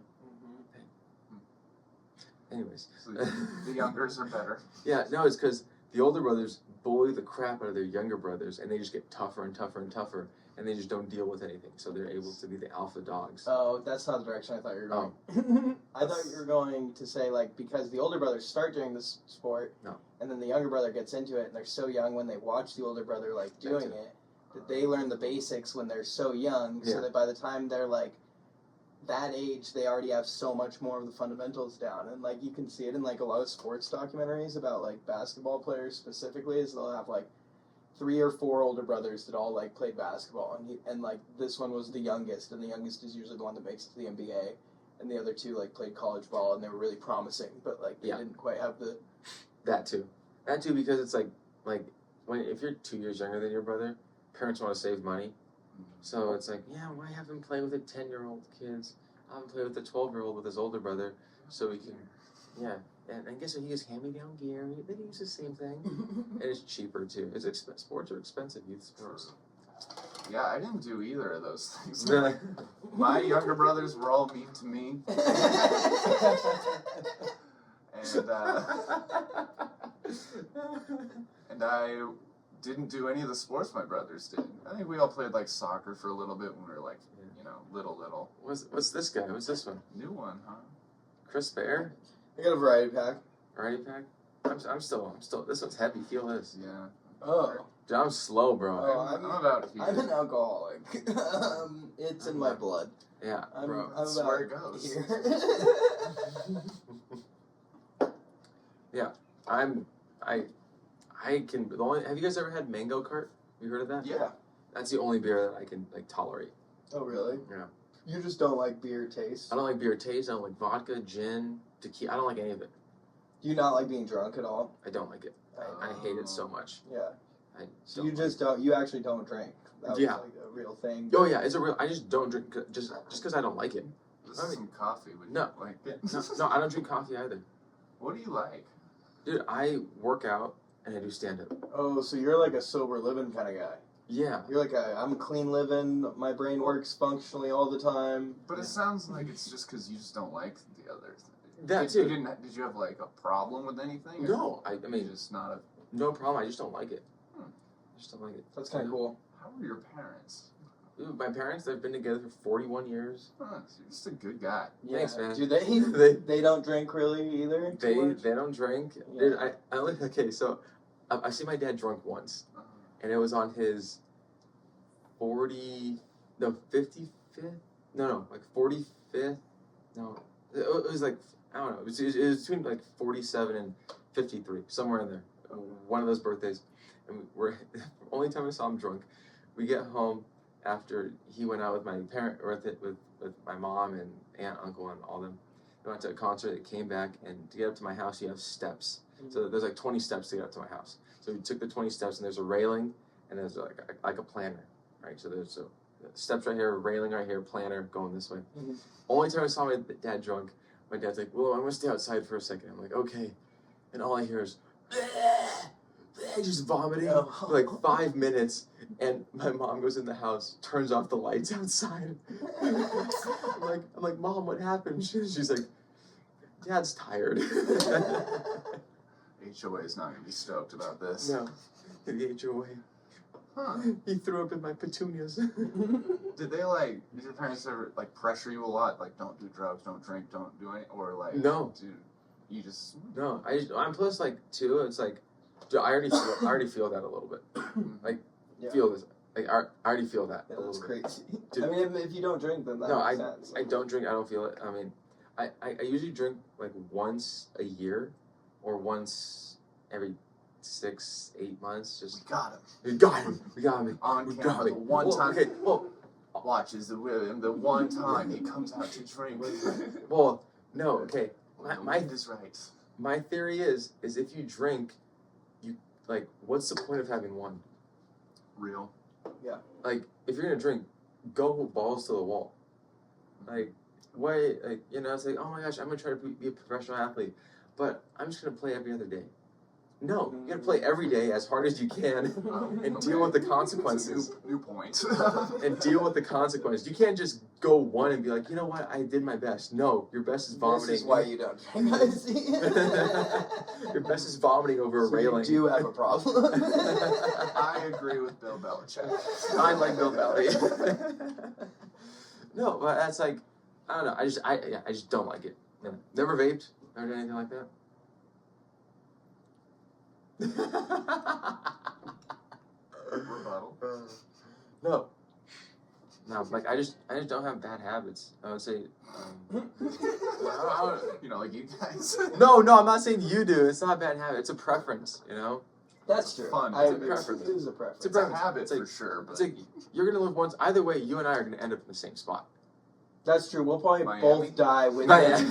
Speaker 1: Anyways.
Speaker 2: So the youngers are better.
Speaker 1: Yeah, no, it's because the older brothers bully the crap out of their younger brothers, and they just get tougher and tougher and tougher, and they just don't deal with anything. So they're able to be the alpha dogs.
Speaker 3: Oh, that's not the direction I thought you were going. I thought you were going to say, like, because the older brothers start doing this sport, and then the younger brother gets into it, and they're so young when they watch the older brother, like, doing it, that they learn the basics when they're so young, so that by the time they're, like, that age, they already have so much more of the fundamentals down. And, like, you can see it in, like, a lot of sports documentaries about, like, basketball players specifically, is they'll have, like, 3 or 4 older brothers that all like played basketball, and like this one was the youngest, and the youngest is usually the one that makes it to the NBA, and the other 2 like played college ball, and they were really promising, but like they didn't quite have the.
Speaker 1: That too, because it's like if you're 2 years younger than your brother, parents want to save money, so it's like why have him play with the 10-year-old kids? I'll have him play with the 12-year-old with his older brother, so we can And guess what? He uses hand-me-down gear. They use the same thing. And it's cheaper, too. Sports are expensive, youth sports.
Speaker 2: Yeah, I didn't do either of those things. My younger brothers were all mean to me. And I didn't do any of the sports my brothers did. I think we all played, like, soccer for a little bit when we were, like, little.
Speaker 1: What's this guy? What's this one?
Speaker 2: New one, huh?
Speaker 1: Chris Bear?
Speaker 3: I got a variety pack.
Speaker 1: Variety pack? I'm still. This one's heavy. Feel this.
Speaker 2: Yeah.
Speaker 3: Oh.
Speaker 1: Dude, I'm slow, bro.
Speaker 3: Oh,
Speaker 2: I'm about here.
Speaker 3: I'm an alcoholic. It's in my blood.
Speaker 1: Yeah.
Speaker 2: Bro,
Speaker 3: I'm
Speaker 2: that's
Speaker 3: about
Speaker 2: where it goes.
Speaker 3: Here.
Speaker 1: Yeah. I can. Have you guys ever had Mango Cart? You heard of that?
Speaker 2: Yeah.
Speaker 1: That's the only beer that I can like tolerate.
Speaker 3: Oh, really?
Speaker 1: Yeah.
Speaker 3: You just don't like beer taste?
Speaker 1: I don't like beer taste. I don't like vodka, gin, tequila. I don't like any of it.
Speaker 3: Do you not like being drunk at all?
Speaker 1: I don't like it. I hate it so much.
Speaker 3: Yeah. So you
Speaker 1: don't
Speaker 3: just don't. You actually don't drink. That was
Speaker 1: Yeah.
Speaker 3: like a real thing.
Speaker 1: Oh yeah, it's a real. I just don't drink just because I don't like it.
Speaker 2: This is some coffee. Would you
Speaker 1: No.
Speaker 2: like it?
Speaker 1: No, I don't drink coffee either.
Speaker 2: What do you like?
Speaker 1: Dude, I work out and I do stand up.
Speaker 3: Oh, so you're like a sober living kind of guy.
Speaker 1: Yeah.
Speaker 3: You're like I'm clean living. My brain works functionally all the time.
Speaker 2: But it sounds like it's just because you just don't like the other thing.
Speaker 1: That too.
Speaker 2: Did you have like a problem with anything?
Speaker 1: No, I
Speaker 2: Or
Speaker 1: mean
Speaker 2: just not a.
Speaker 1: no problem. I just don't like it. I just don't like it.
Speaker 3: That's kind of cool.
Speaker 2: How are your parents?
Speaker 1: Ooh, my parents, they've been together for 41 years.
Speaker 2: Huh, so you're just a good guy.
Speaker 3: Yeah.
Speaker 1: Thanks, man.
Speaker 3: Do they?
Speaker 1: They-
Speaker 3: They don't drink really either. too much?
Speaker 1: They don't drink.
Speaker 3: Yeah.
Speaker 1: Dude, I only, okay, so I've seen my dad drunk once, and it was on his 55th? No, like 45th? No, it was like, I don't know, it was between like 47 and 53, somewhere in there. One of those birthdays. And we're, only time I saw him drunk, we get home after he went out with my parent, or with my mom and aunt, uncle, and all them. We went to a concert, they came back, and to get up to my house, you have steps. So there's like 20 steps to get up to my house. So we took the 20 steps, and there's a railing, and there's like a planter, right? So there's steps right here, railing right here, planter going this way.
Speaker 3: Mhm.
Speaker 1: Only time I saw my dad drunk, my dad's like, "Well, I'm gonna stay outside for a second." I'm like, "Okay," and all I hear is, just vomiting for like 5 minutes, and my mom goes in the house, turns off the lights outside. I'm like, "Mom, what happened?" She's like, "Dad's tired."
Speaker 2: HOA is not going to be stoked about this.
Speaker 1: No, the HOA.
Speaker 2: Huh.
Speaker 1: He threw up in my petunias.
Speaker 2: Did your parents ever, like, pressure you a lot? Like, don't do drugs, don't drink, don't do any, or, like,
Speaker 1: No.
Speaker 2: you just...
Speaker 1: No, I'm plus like too. It's like, dude, I already feel that a little bit. Like,
Speaker 3: Yeah.
Speaker 1: feel this. Like, I already feel that.
Speaker 3: Yeah,
Speaker 1: a
Speaker 3: that's
Speaker 1: little bit.
Speaker 3: crazy.
Speaker 1: Dude.
Speaker 3: I mean, if you don't drink, then that
Speaker 1: No,
Speaker 3: makes sense.
Speaker 1: I don't drink. I don't feel it. I mean, I usually drink like once a year, or once every 6-8 months. Just
Speaker 2: We got him.
Speaker 1: we got him. We got him.
Speaker 2: On
Speaker 1: We
Speaker 2: camera,
Speaker 1: got me.
Speaker 2: the one
Speaker 1: Well,
Speaker 2: time...
Speaker 1: okay. Well,
Speaker 2: Watches the Wilem, the one time he comes out to drink.
Speaker 1: well, no. Okay.
Speaker 2: The
Speaker 1: My
Speaker 2: wind is right.
Speaker 1: my theory is if you drink, you like, what's the point of having one?
Speaker 2: Real.
Speaker 1: Like, if you're gonna drink, go balls to the wall. Like, why? Like, it's like, oh my gosh, I'm gonna try to be a professional athlete, but I'm just gonna play every other day. No, you gotta play every day as hard as you can, and deal with the consequences.
Speaker 2: It's a new point.
Speaker 1: And deal with the consequences. You can't just go one and be like, you know what, I did my best. No, your best is vomiting.
Speaker 3: This is why you don't drink, I see.
Speaker 1: Your best is vomiting over a
Speaker 3: So
Speaker 1: railing.
Speaker 3: you do have a problem.
Speaker 2: I agree with Bill Belichick.
Speaker 1: I like Bill Belly. No, but that's like, I don't know. I just don't like it. Yeah. Never vaped. Never done anything like that.
Speaker 2: Rebuttal.
Speaker 1: No. No, like I just don't have bad habits. I would say.
Speaker 2: Like you guys.
Speaker 1: No, I'm not saying you do. It's not a bad habit. It's a preference.
Speaker 3: That's true.
Speaker 2: Fun.
Speaker 3: I
Speaker 2: It's a
Speaker 3: agree.
Speaker 1: preference.
Speaker 3: It is a preference.
Speaker 1: It's a
Speaker 2: It's a
Speaker 1: preference.
Speaker 2: habit
Speaker 1: It's like-
Speaker 2: for sure, but
Speaker 1: It's like you're gonna live once. Either way, you and I are gonna end up in the same spot.
Speaker 3: That's true. We'll probably
Speaker 2: Miami?
Speaker 3: both die within.
Speaker 1: Miami.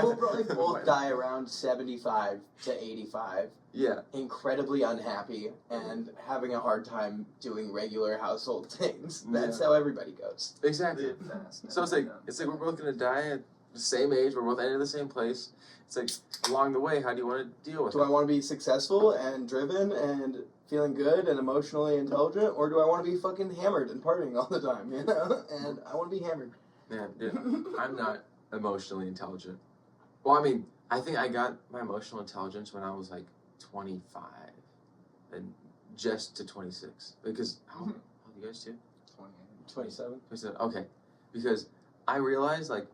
Speaker 3: We'll probably both die around 75 to 85,
Speaker 1: Yeah.
Speaker 3: incredibly unhappy and having a hard time doing regular household things. That's
Speaker 1: Yeah.
Speaker 3: how everybody goes.
Speaker 1: Exactly.
Speaker 2: live fast.
Speaker 1: So it's like we're both gonna die at the same age. We're both ending the same place. It's like along the way, how do you want to deal with
Speaker 3: Do
Speaker 1: it?
Speaker 3: I want to be successful and driven and feeling good and emotionally intelligent, or do I want to be fucking hammered and partying all the time? And I want to be hammered.
Speaker 1: Man, dude, I'm not emotionally intelligent. Well, I mean, I think I got my emotional intelligence when I was like 25, and just to 26. Because how old are you guys too?
Speaker 3: 27.
Speaker 1: 27. Okay, because I realized like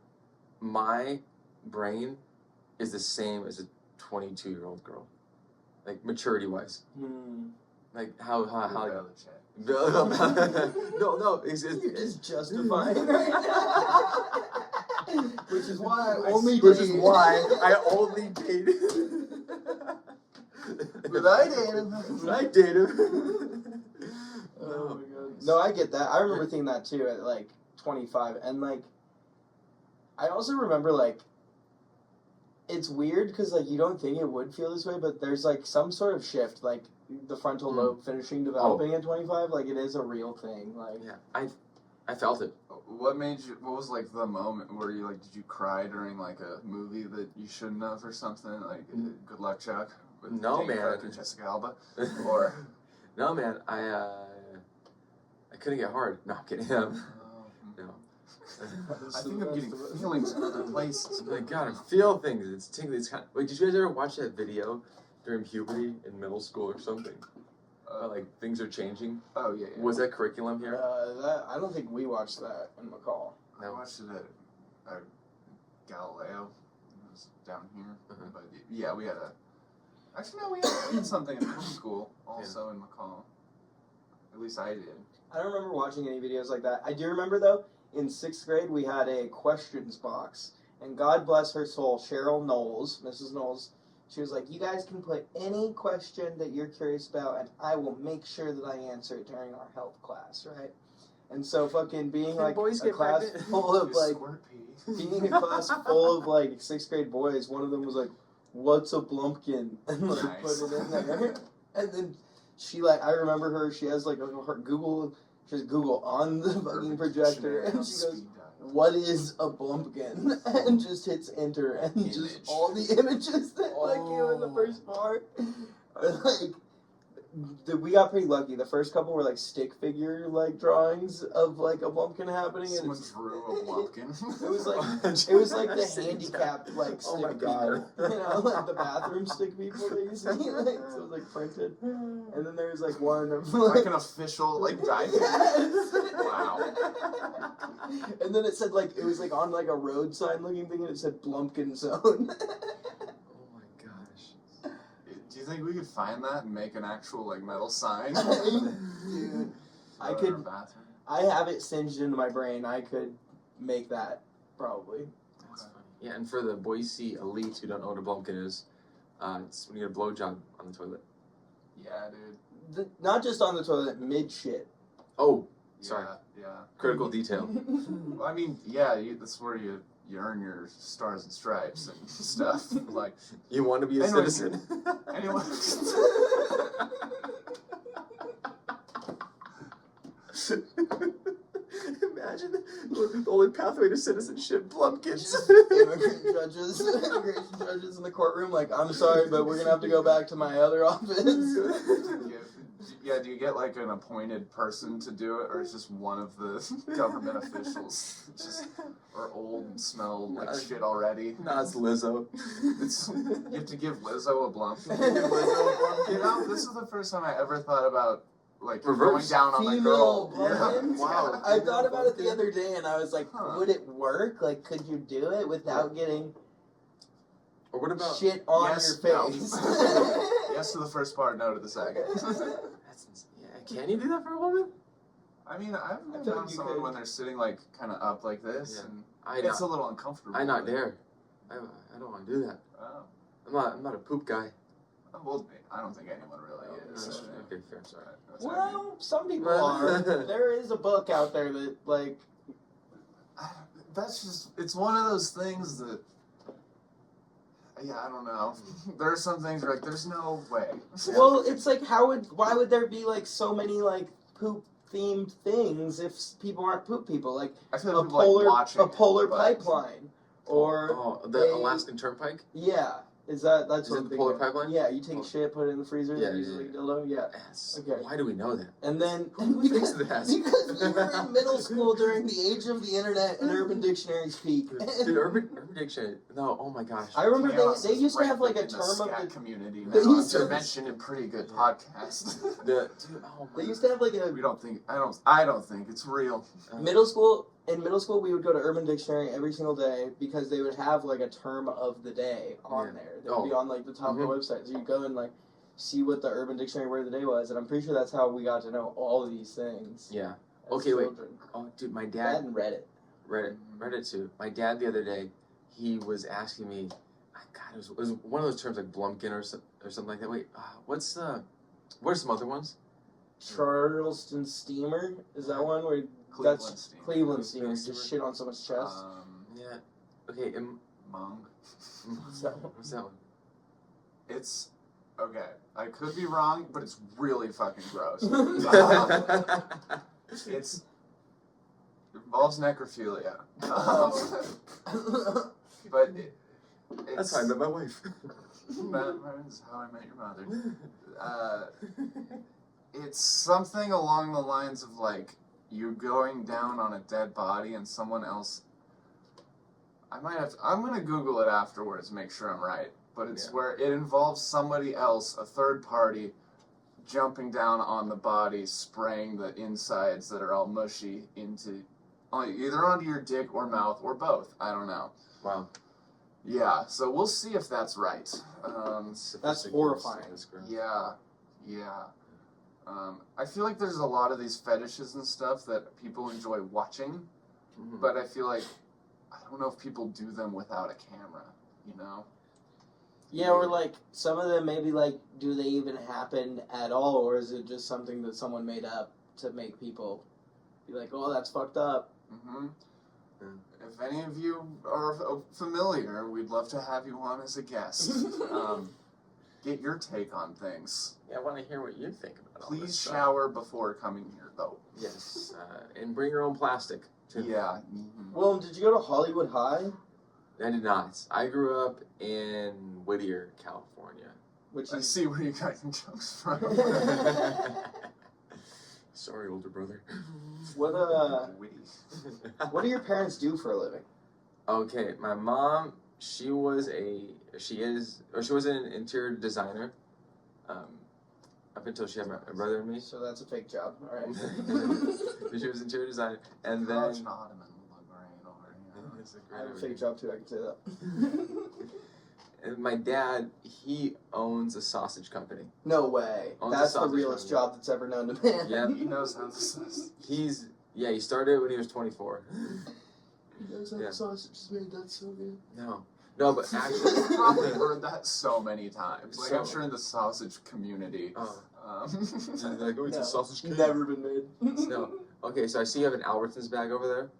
Speaker 1: my brain is the same as a 22-year-old girl, like maturity wise. Like how no, it's
Speaker 3: You're just justifying right now. Which is why I only
Speaker 1: which is
Speaker 3: date-
Speaker 1: why I only date.
Speaker 2: But I dated him.
Speaker 1: But I date him.
Speaker 3: Oh my god. No, I get that. I remember thinking that too at like 25, and like I also remember like it's weird because like you don't think it would feel this way, but there's like some sort of shift, like the frontal lobe finishing developing at 25. Like it is a real thing. Like
Speaker 1: Yeah, I felt it.
Speaker 2: What was like the moment where you like, did you cry during like a movie that you shouldn't have or something? Like, Good Luck Chuck? With
Speaker 1: No,
Speaker 2: Jane
Speaker 1: man.
Speaker 2: Kirk and Jessica Alba? Or,
Speaker 1: No, man, I couldn't get hard. No, I'm kidding. No.
Speaker 2: I think I'm getting feelings in other places.
Speaker 1: I gotta feel things. It's tingly. It's kind of, wait, did you guys ever watch that video during puberty in middle school or something? like things are changing.
Speaker 2: Oh yeah.
Speaker 1: Was that curriculum here?
Speaker 3: I don't think we watched that in McCall.
Speaker 2: I watched it at Galileo. It was down here. But yeah, we had actually no, we had something in middle school also in McCall. At least I did.
Speaker 3: I don't remember watching any videos like that. I do remember though, in 6th grade we had a questions box, and God bless her soul, Cheryl Knowles, Mrs. Knowles. She was like, you guys can put any question that you're curious about, and I will make sure that I answer it during our health class, right? And so fucking being like a class full of like, being a class full of like 6th grade boys, one of them was like, what's a blumpkin? And like put it in there. And then she like, I remember her, she has like her Google, she has Google on the fucking projector, and she goes, what is a blumpkin? And just hits enter, and just all the images that like you in the first part are like, we got pretty lucky. The first couple were like stick figure like drawings of like a blumpkin happening.
Speaker 2: Someone drew a blumpkin.
Speaker 3: It was like the handicapped like stick people, you know, like the bathroom stick people that you see. Like, so it was like printed, and then there was like one of
Speaker 2: like an official like dive.
Speaker 3: Yes.
Speaker 2: Wow.
Speaker 3: And then it said like it was like on like a road sign looking thing, and it said Blumpkin Zone.
Speaker 2: Do you think we could find that and make an actual like metal sign?
Speaker 3: Dude, I could. I have it singed into my brain. I could make that probably.
Speaker 1: That's funny. Yeah, and for the Boise elites who don't know what a blumpkin is, it's when you get a blowjob on the toilet.
Speaker 2: Yeah, dude.
Speaker 3: Not just on the toilet, mid shit.
Speaker 1: Oh, sorry.
Speaker 2: Yeah.
Speaker 1: Critical detail.
Speaker 2: I mean, yeah, that's where you earn your stars and stripes and stuff. Like,
Speaker 1: you want to be a citizen.
Speaker 2: Anyone?
Speaker 1: Imagine the only pathway to citizenship, blumpkins.
Speaker 3: Immigration judges in the courtroom, like, I'm sorry, but we're gonna have to go back to my other office.
Speaker 2: Yeah, do you get like an appointed person to do it, or is just one of the government officials? Or old and smell like shit already?
Speaker 1: No, it's Lizzo.
Speaker 2: You have to give Lizzo a blumpkin. You know, this is the first time I ever thought about like going down on the girl.
Speaker 3: Yeah.
Speaker 2: Wow.
Speaker 3: I thought about it the other day, and I was like, would it work? Like, could you do it without getting
Speaker 1: or what about
Speaker 3: shit on your face?
Speaker 2: No. Yes to the first part, no to the second.
Speaker 1: Yeah, can you do that for a woman?
Speaker 2: I mean, I've been down someone when they're sitting like kind of up like this, and it's a little uncomfortable.
Speaker 1: I not dare. I don't want to do that.
Speaker 2: Oh.
Speaker 1: I'm not a poop guy.
Speaker 2: Well, I don't think anyone really is.
Speaker 1: Okay, fair. Sorry.
Speaker 3: Well, some people are. There is a book out there that like.
Speaker 2: That's just. It's one of those things that. Yeah, I don't know. There are some things where, like, there's no way.
Speaker 3: Well, it's like, why would there be, like, so many, like, poop-themed things if people aren't poop people? Like,
Speaker 2: I feel like
Speaker 3: a polar pipeline. Or
Speaker 1: the Alaskan Turnpike?
Speaker 3: Yeah. Is that
Speaker 1: the polar pipeline?
Speaker 3: Yeah, you take shit, put it in the freezer, use it like a dildo, yeah.
Speaker 1: Yes.
Speaker 3: Okay.
Speaker 1: Why do we know that?
Speaker 3: And then
Speaker 1: Who thinks of that?
Speaker 3: Because we were in middle school during the age of the internet and Urban Dictionary's peak.
Speaker 1: Dude, Urban Dictionary. No, oh my gosh.
Speaker 3: I remember they used to have like a term of the
Speaker 2: community. Now, used to mention in pretty good podcasts.
Speaker 3: They used to have like a.
Speaker 2: We don't think. I don't think it's real.
Speaker 3: Middle school. In middle school, we would go to Urban Dictionary every single day because they would have like a term of the day on there. They would be on like the top of the website, so you go and like see what the Urban Dictionary word of the day was, and I'm pretty sure that's how we got to know all of these things.
Speaker 1: Yeah.
Speaker 3: Okay,
Speaker 1: wait. Oh, dude, my dad.
Speaker 3: That and Reddit.
Speaker 1: Reddit too. My dad the other day, he was asking me, God, it was one of those terms like blumpkin or something like that. Wait, what are some other ones?
Speaker 3: Charleston Steamer, is that one where? Cleveland Steamer. Just shit on someone's chest.
Speaker 1: Yeah. Okay.
Speaker 2: Mung.
Speaker 3: What's that one?
Speaker 2: It's okay. I could be wrong, but it's really fucking gross. It involves necrophilia. But
Speaker 1: that's how I met my wife.
Speaker 2: That's how I met your mother. It's something along the lines of like. You're going down on a dead body and someone else. I'm gonna Google it afterwards, make sure I'm right. But it's where it involves somebody else, a third party, jumping down on the body, spraying the insides that are all mushy into either onto your dick or mouth or both. I don't know.
Speaker 1: Wow.
Speaker 2: Yeah, so we'll see if that's right.
Speaker 3: That's horrifying.
Speaker 2: Yeah. I feel like there's a lot of these fetishes and stuff that people enjoy watching, but I feel like I don't know if people do them without a camera, you know?
Speaker 3: Yeah, or like some of them maybe like, do they even happen at all, or is it just something that someone made up to make people be like, oh, that's fucked up?
Speaker 2: If any of you are familiar, we'd love to have you on as a guest. Get your take on things.
Speaker 1: Yeah, I want to hear what you think about all this
Speaker 2: Please
Speaker 1: stuff.
Speaker 2: shower before coming here, though.
Speaker 1: Yes, and bring your own plastic, too.
Speaker 2: Yeah.
Speaker 3: Well, did you go to Hollywood High?
Speaker 1: I did not. I grew up in Whittier, California.
Speaker 3: Which
Speaker 2: I
Speaker 3: is
Speaker 2: see where you got your jokes from.
Speaker 1: Sorry, older brother.
Speaker 3: what
Speaker 2: Witty.
Speaker 3: what do your parents do for a living?
Speaker 1: Okay, my mom, she was an interior designer, up until she had my brother and me.
Speaker 3: So that's a fake job, all right.
Speaker 1: She was interior designer, and then
Speaker 2: College and Ottoman look great over here.
Speaker 3: I have a fake job too, I can say that.
Speaker 1: And my dad, he owns a sausage company.
Speaker 3: No way.
Speaker 1: Owns a
Speaker 3: That's the
Speaker 1: sausage
Speaker 3: realest
Speaker 1: company.
Speaker 3: job that's ever known to man.
Speaker 1: Yeah.
Speaker 2: He knows how this is.
Speaker 1: He started when he was 24.
Speaker 3: He knows how
Speaker 1: Yeah.
Speaker 3: the sausage is made, that's so good.
Speaker 1: No, but actually,
Speaker 2: I've probably heard that so many times. Like, I'm
Speaker 1: So-
Speaker 2: sure in the sausage community.
Speaker 1: Like, oh, it's
Speaker 3: No,
Speaker 1: a sausage king.
Speaker 3: Never been made.
Speaker 1: No. Okay, so I see you have an Albertsons bag over there.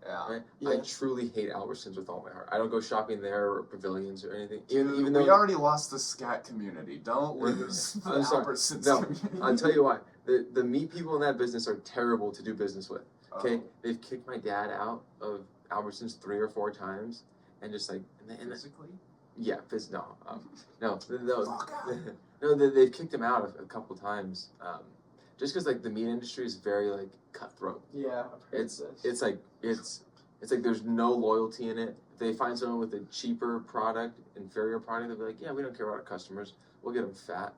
Speaker 2: Yeah.
Speaker 1: Right?
Speaker 3: Yeah.
Speaker 1: I truly hate Albertsons with all my heart. I don't go shopping there or pavilions or anything. Even though
Speaker 2: we already lost the scat community. Don't lose the
Speaker 1: I'm sorry.
Speaker 2: Albertsons
Speaker 1: No,
Speaker 2: community.
Speaker 1: I'll tell you why. The meat people in that business are terrible to do business with. Okay,
Speaker 2: Oh,
Speaker 1: they've kicked my dad out of Albertsons 3 or 4 times, and just like
Speaker 2: physically?
Speaker 1: yeah, no,
Speaker 2: Fuck out.
Speaker 1: no, they've kicked him out a couple times, just because like the meat industry is very like cutthroat.
Speaker 3: Yeah, I've heard
Speaker 1: It's
Speaker 3: this.
Speaker 1: it's like there's no loyalty in it. If they find someone with a cheaper product, inferior product, they'll be like, yeah, we don't care about our customers. We'll get them fat.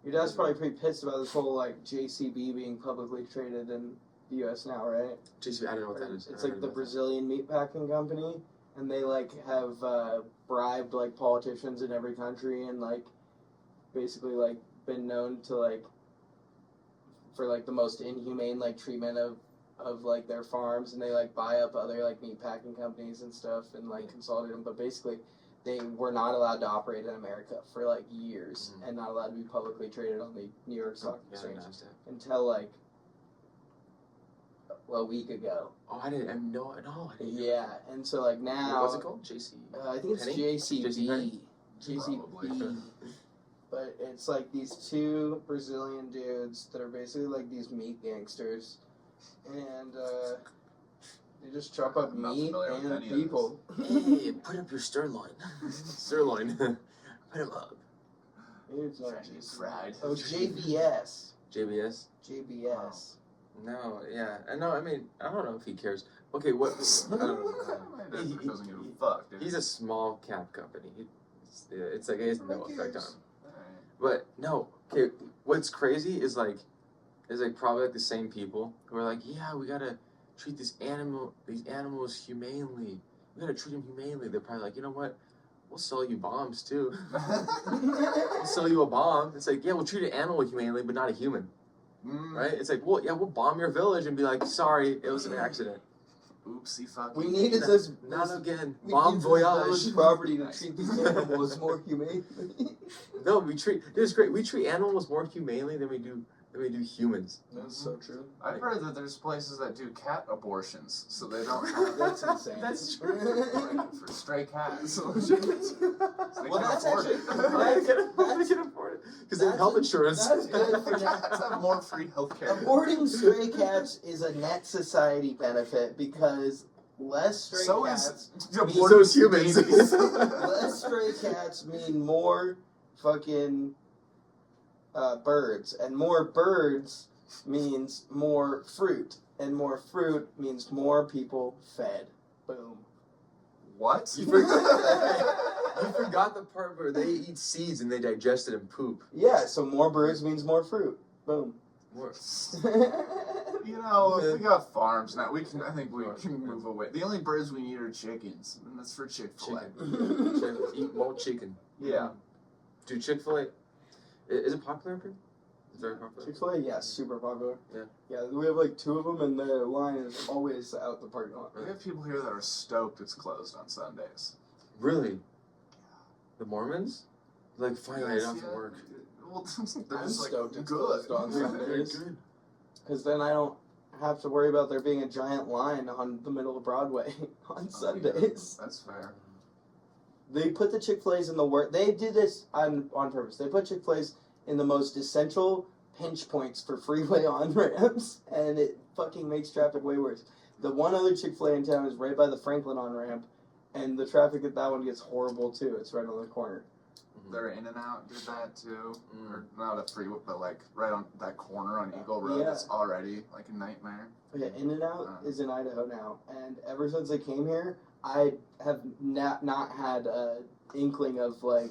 Speaker 3: Your dad's probably pretty pissed about this whole like JCB being publicly traded in the U.S. now, right?
Speaker 1: JC, I don't know what that is.
Speaker 3: It's like the Brazilian meatpacking company, and they like have bribed like politicians in every country, and like basically like been known to like for like the most inhumane like treatment of like their farms, and they like buy up other like meatpacking companies and stuff and like consolidate them, but basically they were not allowed to operate in America for like years and not allowed to be publicly traded on the New York Stock Exchange until like a week ago.
Speaker 1: Oh, I didn't know. No, I didn't.
Speaker 3: Yeah, and so like now,
Speaker 1: What's it called? JC.
Speaker 3: I think it's
Speaker 1: Penny?
Speaker 3: JCB.
Speaker 2: Probably.
Speaker 3: JCB. But it's like these 2 Brazilian dudes that are basically like these meat gangsters, and they just chop up
Speaker 2: I'm not
Speaker 3: meat
Speaker 2: familiar with
Speaker 3: and
Speaker 2: any of
Speaker 3: people.
Speaker 1: Hey, put up your sirloin. Sirloin. Put him up.
Speaker 3: Maybe it's not
Speaker 2: Fried.
Speaker 3: JCB.
Speaker 2: Fried.
Speaker 3: Oh, JBS.
Speaker 1: JBS.
Speaker 3: JBS.
Speaker 1: No, yeah, I know. I mean, I don't know if he cares. Okay, what? I don't know.
Speaker 2: My dad doesn't give a fuck, dude.
Speaker 1: He's a small cap company. It's like it has no
Speaker 2: Who
Speaker 1: effect on
Speaker 2: cares?
Speaker 1: him. But no, okay. What's crazy is like probably like the same people who are like, yeah, we gotta treat these animals humanely. We gotta treat them humanely. They're probably like, you know what? We'll sell you bombs too. We'll sell you a bomb. It's like, yeah, we'll treat an animal humanely, but not a human, right? It's like, well, yeah, we'll bomb your village and be like, sorry, it was an accident.
Speaker 2: Oopsie fucking.
Speaker 3: We needed this.
Speaker 1: Not again.
Speaker 3: We
Speaker 1: Bomb
Speaker 3: need this
Speaker 1: voyage.
Speaker 3: village property to treat these animals more humanely.
Speaker 1: No, it's great. We treat animals more humanely than we do humans.
Speaker 3: That's so true.
Speaker 2: I've heard that there's places that do cat abortions, so they don't have
Speaker 3: That's insane.
Speaker 1: That's true.
Speaker 2: like, for stray cats. So
Speaker 3: Well, that's
Speaker 2: afford
Speaker 3: actually
Speaker 2: it.
Speaker 1: They can afford it because they have health insurance.
Speaker 3: That's good for
Speaker 2: Cats have more free healthcare.
Speaker 3: Aborting stray cats is a net society benefit because less stray
Speaker 2: So
Speaker 3: cats.
Speaker 2: is
Speaker 1: So is humans.
Speaker 2: babies.
Speaker 3: Less stray cats mean more fucking birds, and more birds means more fruit, and more fruit means more people fed. Boom.
Speaker 2: What?
Speaker 1: You forgot the part where they eat seeds and they digest it and poop.
Speaker 3: Yeah, so more birds means more fruit. Boom.
Speaker 1: More.
Speaker 2: You know, we got farms now. I think we can move away. The only birds we need are chickens, and that's for Chick-fil-A.
Speaker 1: Chicken. Eat more chicken.
Speaker 2: Yeah.
Speaker 1: Dude, Chick-fil-A, is it popular up here? Is it very popular?
Speaker 3: Chick-fil-A, yeah, super popular.
Speaker 1: Yeah.
Speaker 3: Yeah, we have like 2 of them, and the line is always out the parking lot.
Speaker 2: We have people here that are stoked it's closed on Sundays.
Speaker 1: Really? The Mormons? Like, finally, I don't have to work.
Speaker 2: Well, they're
Speaker 3: I'm
Speaker 2: just like,
Speaker 3: stoked it's
Speaker 2: good.
Speaker 3: closed on Sundays.
Speaker 1: Good.
Speaker 3: Because then I don't have to worry about there being a giant line on the middle of Broadway on Sundays.
Speaker 2: That's fair.
Speaker 3: They put the Chick-fil-A's in the worst. They did this on purpose. They put Chick-fil-A's in the most essential pinch points for freeway on-ramps, and it fucking makes traffic way worse. The one other Chick-fil-A in town is right by the Franklin on-ramp, and the traffic at that one gets horrible too. It's right on the corner.
Speaker 2: Their In-N-Out did that too. Or not a freeway, but like right on that corner on Eagle Road.
Speaker 3: Yeah.
Speaker 2: That's already like a nightmare.
Speaker 3: Yeah, In-N-Out is in Idaho now, and ever since I came here, I have not had a inkling of like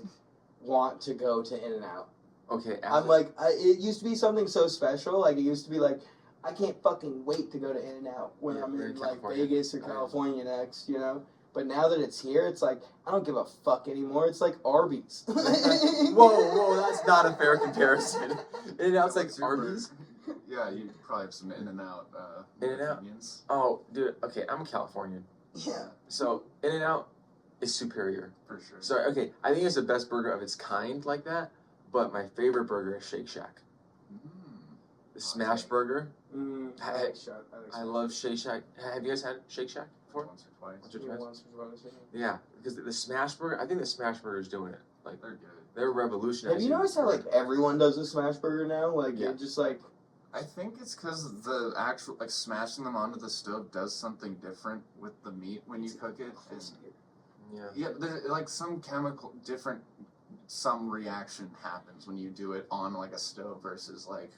Speaker 3: want to go to In-N-Out.
Speaker 1: Okay.
Speaker 3: I'm like, it used to be something so special. Like, it used to be like, I can't fucking wait to go to In-N-Out when I'm in like
Speaker 1: California.
Speaker 3: Vegas or California next, you know? But now that it's here, it's like, I don't give a fuck anymore. It's like Arby's.
Speaker 1: Whoa, that's not a fair comparison. In-N-Out's like
Speaker 2: Super.
Speaker 1: Arby's?
Speaker 2: Yeah, you probably have some In-N-Out.
Speaker 1: In-N-Out?
Speaker 2: opinions.
Speaker 1: Oh, dude, okay, I'm a Californian.
Speaker 3: Yeah.
Speaker 1: So, In-N-Out is superior.
Speaker 2: For sure.
Speaker 1: Sorry, okay, I think it's the best burger of its kind like that, but my favorite burger is Shake Shack. The smash burger. I love Shake Shack. Have you guys had Shake Shack before?
Speaker 2: Once or twice.
Speaker 1: Once or twice?
Speaker 3: Once or twice, yeah.
Speaker 1: Yeah, because the smash burger, I think the smash burger is doing it. Like,
Speaker 2: They're good.
Speaker 1: they're revolutionizing.
Speaker 3: Have you noticed how, like, everyone does a smash burger now? Like,
Speaker 1: Yeah.
Speaker 3: it just, like...
Speaker 2: I think it's because the actual, like, smashing them onto the stove does something different with the meat when you cook it. And,
Speaker 1: Yeah.
Speaker 2: yeah, there's, like, some some reaction happens when you do it on, like, a stove versus, like,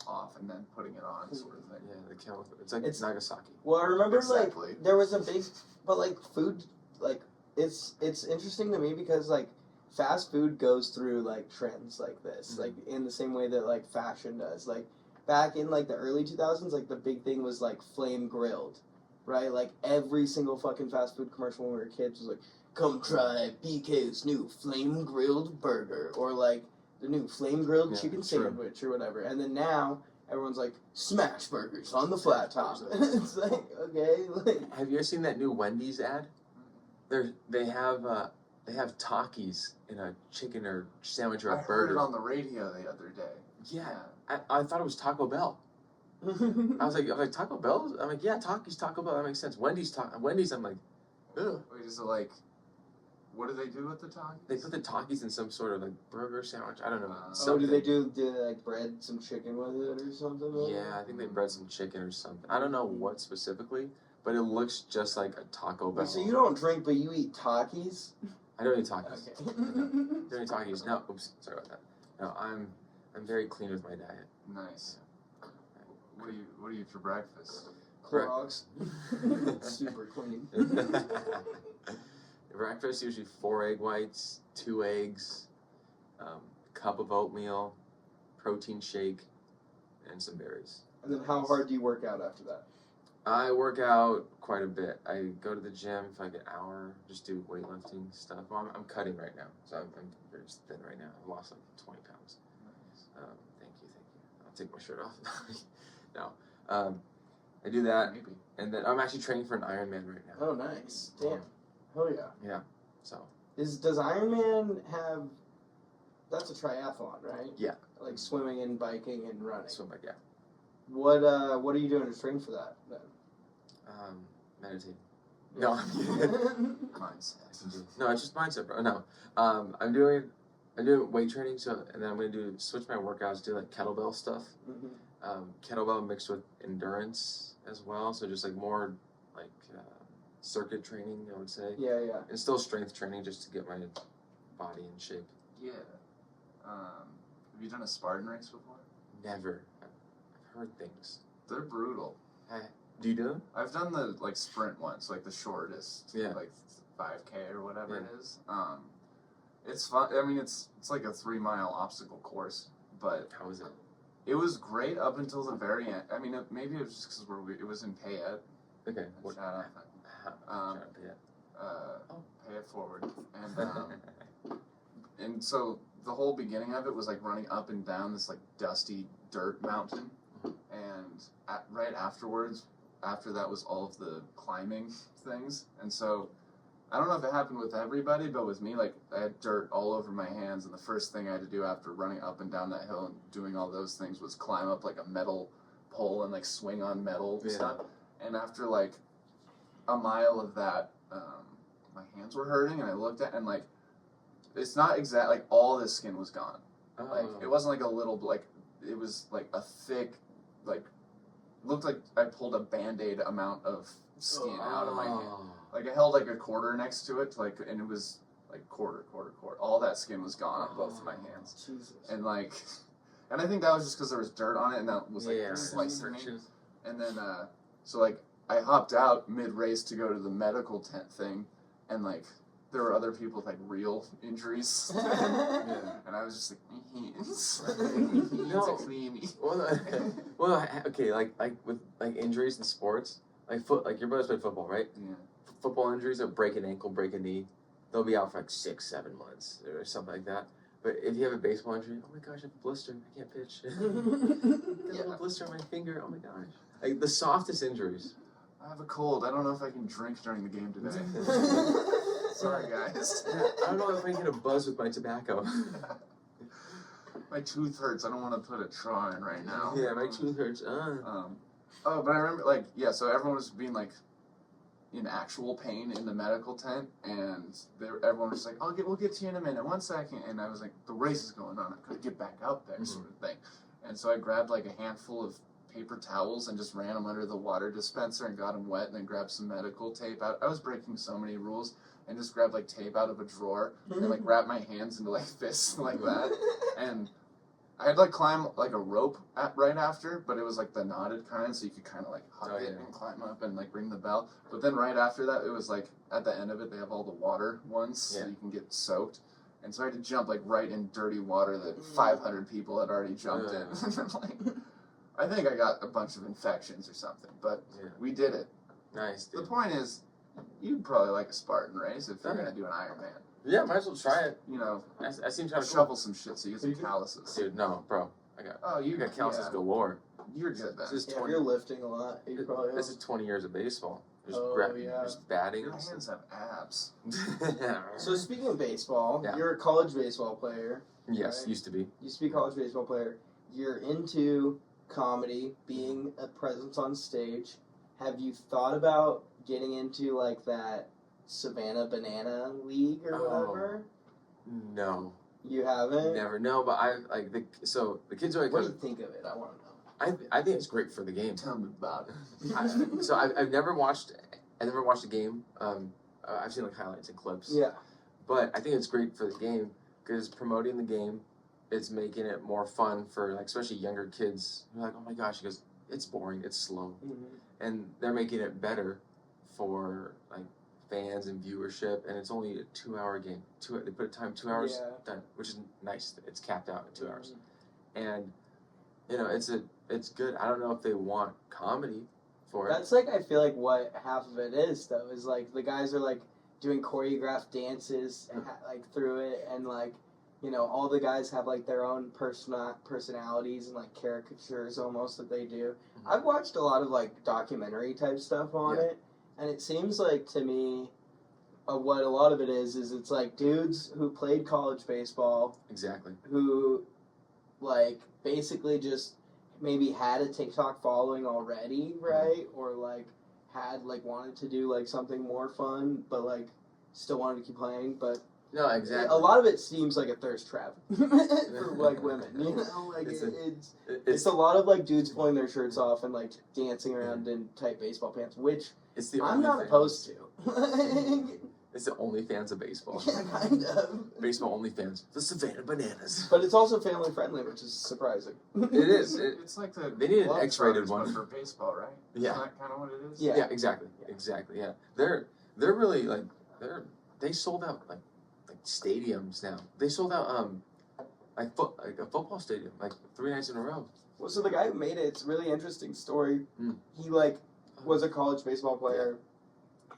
Speaker 2: off and then putting it on sort of thing.
Speaker 1: Yeah, the chemical. It's like
Speaker 3: It's-
Speaker 1: Nagasaki.
Speaker 3: Well, I remember,
Speaker 2: Exactly.
Speaker 3: like, there was a big... But, like, food... Like, it's interesting to me because, like, fast food goes through, like, trends like this. Like, in the same way that, like, fashion does. Like, back in, like, the early 2000s, like, the big thing was, like, flame grilled. Right? Like, every single fucking fast food commercial when we were kids was like, come try BK's new flame grilled burger. Or, like, the new flame grilled chicken sandwich or whatever. And then now, everyone's like, smash burgers on the flat top. It's like, okay. Like,
Speaker 1: Have you ever seen that new Wendy's ad? They have Takis in a chicken or sandwich or a
Speaker 2: I heard
Speaker 1: burger.
Speaker 2: it on the radio the other day.
Speaker 1: Yeah, I thought it was Taco Bell. I was like Taco Bell? I'm like, yeah, Takis Taco Bell. That makes sense. Wendy's. I'm like, ugh.
Speaker 2: Wait, is it like, what do they do with the Takis?
Speaker 1: They put the Takis in some sort of like burger sandwich. I don't know.
Speaker 3: oh,
Speaker 1: something.
Speaker 3: do they like bread some chicken with it or something?
Speaker 1: Yeah, I think they bread some chicken or something. I don't know what specifically, but it looks just like a Taco Bell.
Speaker 3: Wait, so you don't drink, but you eat Takis?
Speaker 1: I don't eat Takis.
Speaker 3: Okay.
Speaker 1: I don't eat Takis. No, oops, sorry about that. No, I'm very clean with my diet.
Speaker 2: Nice. What do you eat for breakfast?
Speaker 3: Clorox. Super clean.
Speaker 1: Breakfast usually 4 egg whites, 2 eggs, cup of oatmeal, protein shake, and some berries.
Speaker 3: And then how hard do you work out after that?
Speaker 1: I work out quite a bit. I go to the gym for like an hour, just do weightlifting stuff. Well, I'm cutting right now, so I'm very thin right now. I lost like 20 pounds. Thank you. I'll take my shirt off. No, I do that,
Speaker 2: Maybe.
Speaker 1: and then I'm actually training for an Ironman right now.
Speaker 3: Oh, nice. Damn. Oh, yeah.
Speaker 1: Yeah, so.
Speaker 3: Does Ironman have... That's a triathlon, right?
Speaker 1: Yeah.
Speaker 3: Like swimming and biking and running.
Speaker 1: So, but yeah,
Speaker 3: What are you doing to train for that, then?
Speaker 1: meditate. No, I'm kidding.
Speaker 2: Mindset.
Speaker 1: No, it's just mindset, bro. No, I'm doing weight training, so and then I'm gonna switch my workouts, do like kettlebell stuff, kettlebell mixed with endurance as well. So just like more like circuit training, I would say,
Speaker 3: Yeah.
Speaker 1: and still strength training just to get my body in shape.
Speaker 2: Yeah. Have you done a Spartan race before?
Speaker 1: Never. I've heard things.
Speaker 2: They're brutal.
Speaker 1: Do you do them?
Speaker 2: I've done the like sprint ones, like the shortest,
Speaker 1: Yeah.
Speaker 2: like 5K or whatever
Speaker 1: Yeah.
Speaker 2: it is. It's fun. I mean, it's like a 3-mile obstacle course, but
Speaker 1: How is it?
Speaker 2: it was great up until the very end. I mean, maybe it was just because it was in Payette.
Speaker 1: Okay.
Speaker 2: Shout out. Pay it forward. And so the whole beginning of it was like running up and down this like dusty dirt mountain, and right afterwards, after that was all of the climbing things. And so I don't know if it happened with everybody, but with me, like I had dirt all over my hands, and the first thing I had to do after running up and down that hill and doing all those things was climb up like a metal pole and like swing on metal stuff. And after like a mile of that, my hands were hurting, and I looked at, and like, it's not exact, like all the skin was gone. Like it wasn't like a little, like it was like a thick, like looked like I pulled a Band-Aid amount of skin out of my hand. Like I held like a quarter next to it, like, and it was like quarter. All that skin was gone on both of my hands.
Speaker 3: Jesus.
Speaker 2: And like, and I think that was just because there was dirt on it, and that was like slicing me. And then, so like I hopped out mid-race to go to the medical tent thing, and like there were other people with like real injuries, and I was just like, my hands,
Speaker 1: No.
Speaker 2: creamy.
Speaker 1: Well, okay, like with like injuries in sports, like your brothers play football, right?
Speaker 2: Yeah.
Speaker 1: Football injuries are break an ankle, break a knee. They'll be out for like 6-7 months or something like that. But if you have a baseball injury, oh my gosh, I have a blister, I can't pitch. I have a blister on my finger, oh my gosh. Like the softest injuries.
Speaker 2: I have a cold. I don't know if I can drink during the game today. Sorry, guys.
Speaker 1: I don't know if I can get a buzz with my tobacco.
Speaker 2: My tooth hurts. I don't want to put a straw in right now.
Speaker 1: Yeah, my tooth hurts.
Speaker 2: But I remember, like, yeah, so everyone was being, like, in actual pain in the medical tent, and everyone was just like, we'll get to you in a minute, 1 second. And I was like, the race is going on. I gotta get back out there, sort of thing. And so I grabbed, like, a handful of paper towels and just ran them under the water dispenser and got them wet, and then grabbed some medical tape out. I was breaking so many rules, and just grabbed like tape out of a drawer and like wrapped my hands into like fists like that. And I had like climb like a rope right after, but it was like the knotted kind, so you could kind of like hug it and climb up and like ring the bell. But then right after that, it was like at the end of it, they have all the water ones, so you can get soaked. And so I had to jump like right in dirty water that 500 people had already jumped in. Like, I think I got a bunch of infections or something, but we did it.
Speaker 1: Nice, dude.
Speaker 2: The point is, you'd probably like a Spartan race if you're going to do an Ironman.
Speaker 1: Yeah, might as well try it.
Speaker 2: You know,
Speaker 1: I seem kind of
Speaker 2: shovel some shit so you get some calluses.
Speaker 1: Dude, no, bro. You got calluses galore.
Speaker 2: You're good then.
Speaker 3: If you're lifting a lot, you probably
Speaker 1: This is 20 years of baseball.
Speaker 3: Just
Speaker 1: Just batting.
Speaker 2: Your hands have abs.
Speaker 3: So speaking of baseball,
Speaker 1: Yeah.
Speaker 3: you're a college baseball player.
Speaker 1: Yes,
Speaker 3: right?
Speaker 1: used to be.
Speaker 3: Used to be a college baseball player. You're into comedy, being a presence on stage. Have you thought about getting into like that Savannah Banana League or whatever?
Speaker 1: No.
Speaker 3: You haven't?
Speaker 1: Never. No, but I like the kids are like.
Speaker 3: What do you think of it? I want to know.
Speaker 1: I think it's great for the game.
Speaker 2: Tell me about it.
Speaker 1: So I've never watched a game. I've seen like highlights and clips.
Speaker 3: Yeah.
Speaker 1: But I think it's great for the game because it's promoting the game. It's making it more fun for like especially younger kids. They're like, oh my gosh, because it's boring, it's slow, and they're making it better for like fans and viewership. And it's only a 2-hour game. They put a time 2 hours done, which is nice. It's capped out at 2 hours, and you know it's good. I don't know if they want comedy for it.
Speaker 3: That's like I feel like what half of it is though is like the guys are like doing choreographed dances like through it, and like you know all the guys have like their own personalities and like caricatures almost that they do. I've watched a lot of like documentary type stuff on it, and it seems like to me what a lot of it is it's like dudes who played college baseball who like basically just maybe had a TikTok following already, right? Or like had like wanted to do like something more fun, but like still wanted to keep playing. But
Speaker 1: no, exactly.
Speaker 3: A lot of it seems like a thirst trap for like women. You know, like it's a lot of like dudes pulling their shirts off and like dancing around in tight baseball pants, which I'm not opposed to.
Speaker 1: It's the OnlyFans of baseball.
Speaker 3: Yeah, kind of.
Speaker 1: Baseball OnlyFans. The Savannah Bananas.
Speaker 3: But it's also family friendly, which is surprising.
Speaker 1: It is.
Speaker 2: It's like
Speaker 1: they need an X-rated one
Speaker 2: for baseball, right?
Speaker 1: Yeah.
Speaker 2: Isn't that kind of what it is?
Speaker 1: Yeah, exactly. Exactly. Yeah. They're really like they sold out like stadiums now. They sold out like a football stadium like 3 nights in a row
Speaker 3: Well, so the guy who made it, it's a really interesting story.
Speaker 1: Mm.
Speaker 3: He was a college baseball player,